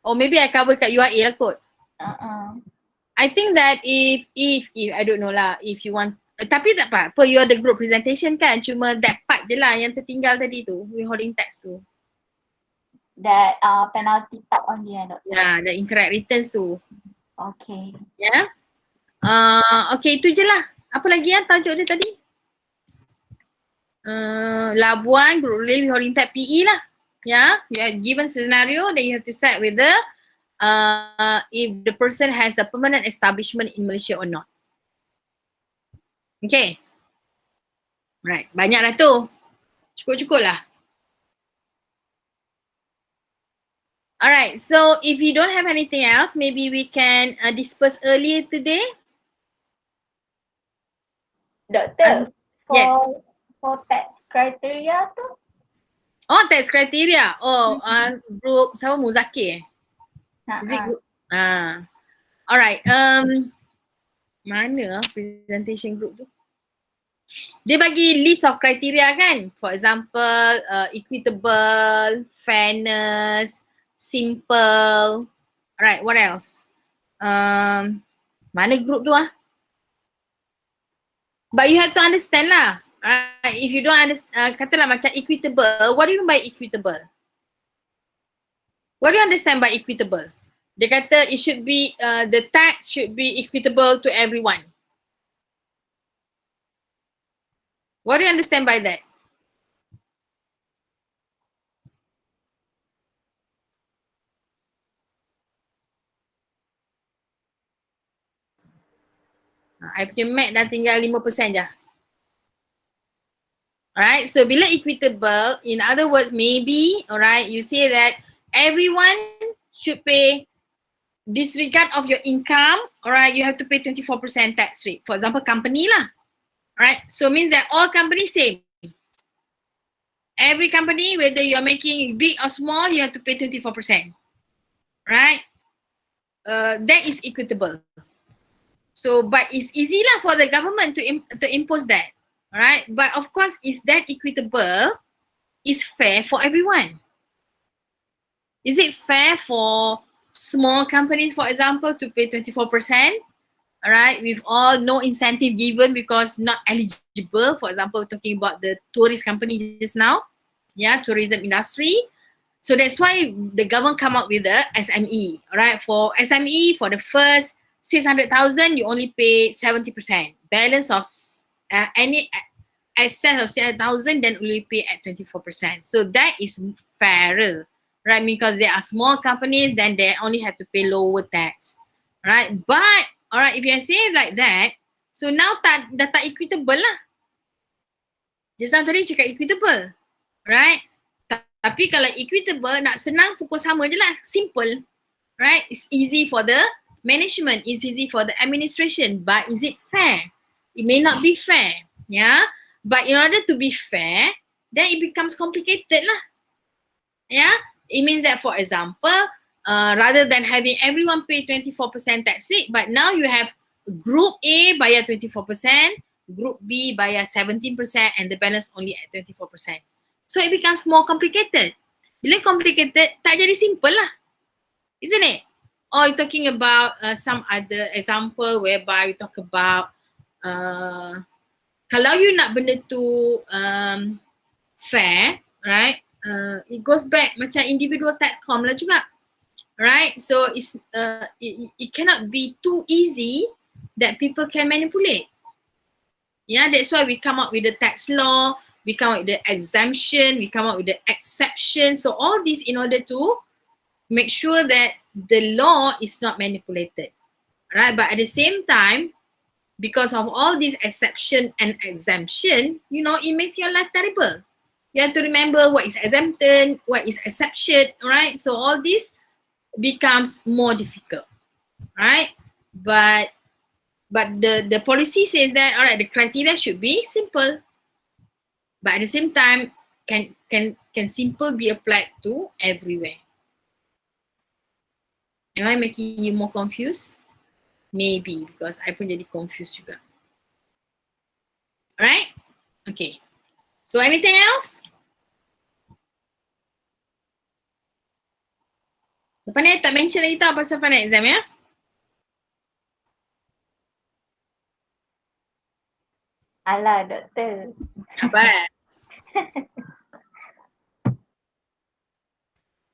Oh, maybe I cover kat UIA lah kot. I think that if I don't know lah, if you want, tapi tak apa, you ada group presentation kan, cuma that part je lah yang tertinggal tadi tu, withholding tax tu. That penalty part only Doctor. Yeah, the incorrect returns tu. Okay. Yeah. Okay, itu je lah. Apa lagi yang tajuk dia tadi? Labuan, group relief, withholding tax PE lah. Yeah, you are given scenario, then you have to set whether if the person has a permanent establishment in Malaysia or not. Okay. Right, banyak dah tu. Cukup-cukup lah. All right. So if you don't have anything else, maybe we can disperse earlier today. Doktor, Yes. for tax criteria tu, Oh, test criteria. Oh, group siapa Muzakir? Is it group? Alright. Mana presentation group tu? Dia bagi list of criteria kan? For example, equitable, fairness, simple. Alright, what else? Mana group tu But you have to understand lah. If you don't understand, katalah macam equitable, what do you mean by equitable? What do you understand by equitable? Dia kata it should be, the tax should be equitable to everyone. What do you understand by that? I punya mat dah tinggal 5% je. Alright, so bila equitable, in other words, maybe, alright, you say that everyone should pay, disregard of your income, alright, you have to pay 24% tax rate. For example, company lah. Alright, so means that all companies same. Every company, whether you are making big or small, you have to pay 24%. Right? That is equitable. So, but it's easy lah for the government to impose that. Right? But of course, is that equitable? Is fair for everyone? Is it fair for small companies, for example, to pay 24%? Alright, with all no incentive given because not eligible. For example, talking about the tourist company just now, yeah, tourism industry. So that's why the government come up with the SME. Alright, for SME, for the first 600,000, you only pay 70%. Balance of any excess of 600,000, then only pay at 24%. So that is fairer, right? Because they are small companies, then they only have to pay lower tax, right? But alright, if you say it like that, so now dah tak equitable lah. Just now tadi cakap equitable, right? Tapi kalau equitable, nak senang pukul sama je lah. Simple, right? It's easy for the management, it's easy for the administration, but is it fair? It may not be fair, yeah? But in order to be fair, then it becomes complicated lah. Yeah? It means that, for example, rather than having everyone pay 24% tax rate, but now you have group A bayar 24%, group B bayar 17%, and the balance only at 24%. So it becomes more complicated. Bila complicated, tak jadi simple lah. Isn't it? Or you're talking about some other example whereby we talk about kalau you nak benda tu fair, right? It goes back macam individual tax com lah juga, right? So it's it cannot be too easy that people can manipulate. Yeah, that's why we come up with the tax law, we come up with the exemption, we come up with the exception. So all this in order to make sure that the law is not manipulated, right? But at the same time, because of all this exception and exemption, you know, it makes your life terrible. You have to remember what is exempted, what is exception, right? So all this becomes more difficult, right? But the policy says that, all right, the criteria should be simple, but at the same time, can simple be applied to everywhere? Am I making you more confused? Maybe, because I pun jadi confused juga. Alright? Okay. So anything else? Lepas ni tak mention lagi tau pasal final exam ya? alah doktor. Apa?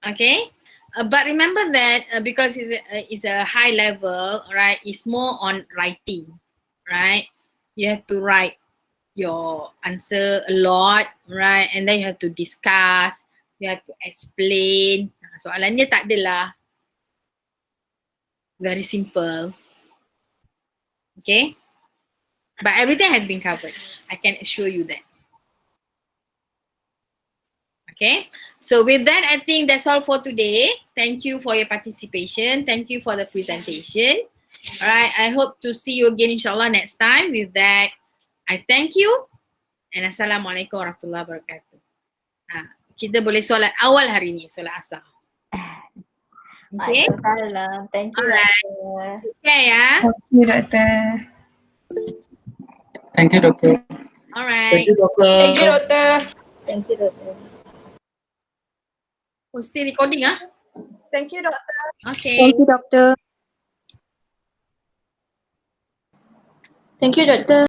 Okay. But remember that because it's a high level, right? It's more on writing, right? You have to write your answer a lot, right? And then you have to discuss, you have to explain. Soalannya tak adalah. Very simple. Okay? But everything has been covered. I can assure you that. Okay, so with that, I think that's all for today. Thank you for your participation. Thank you for the presentation. All right, I hope to see you again inshallah next time. With that, I thank you and Assalamualaikum warahmatullahi wabarakatuh. Kita boleh solat awal hari ni, solat asar. Okay, Waalaikumsalam. Thank you, Alright. Doctor. okay ya. Thank you, Doctor. Thank you, Doctor. Alright. Thank you, Doctor. Thank you, Doctor. Thank you, Doctor. Oh, still recording ah? Thank you, Doctor. Okay. Thank you, Doctor. Thank you, Doctor.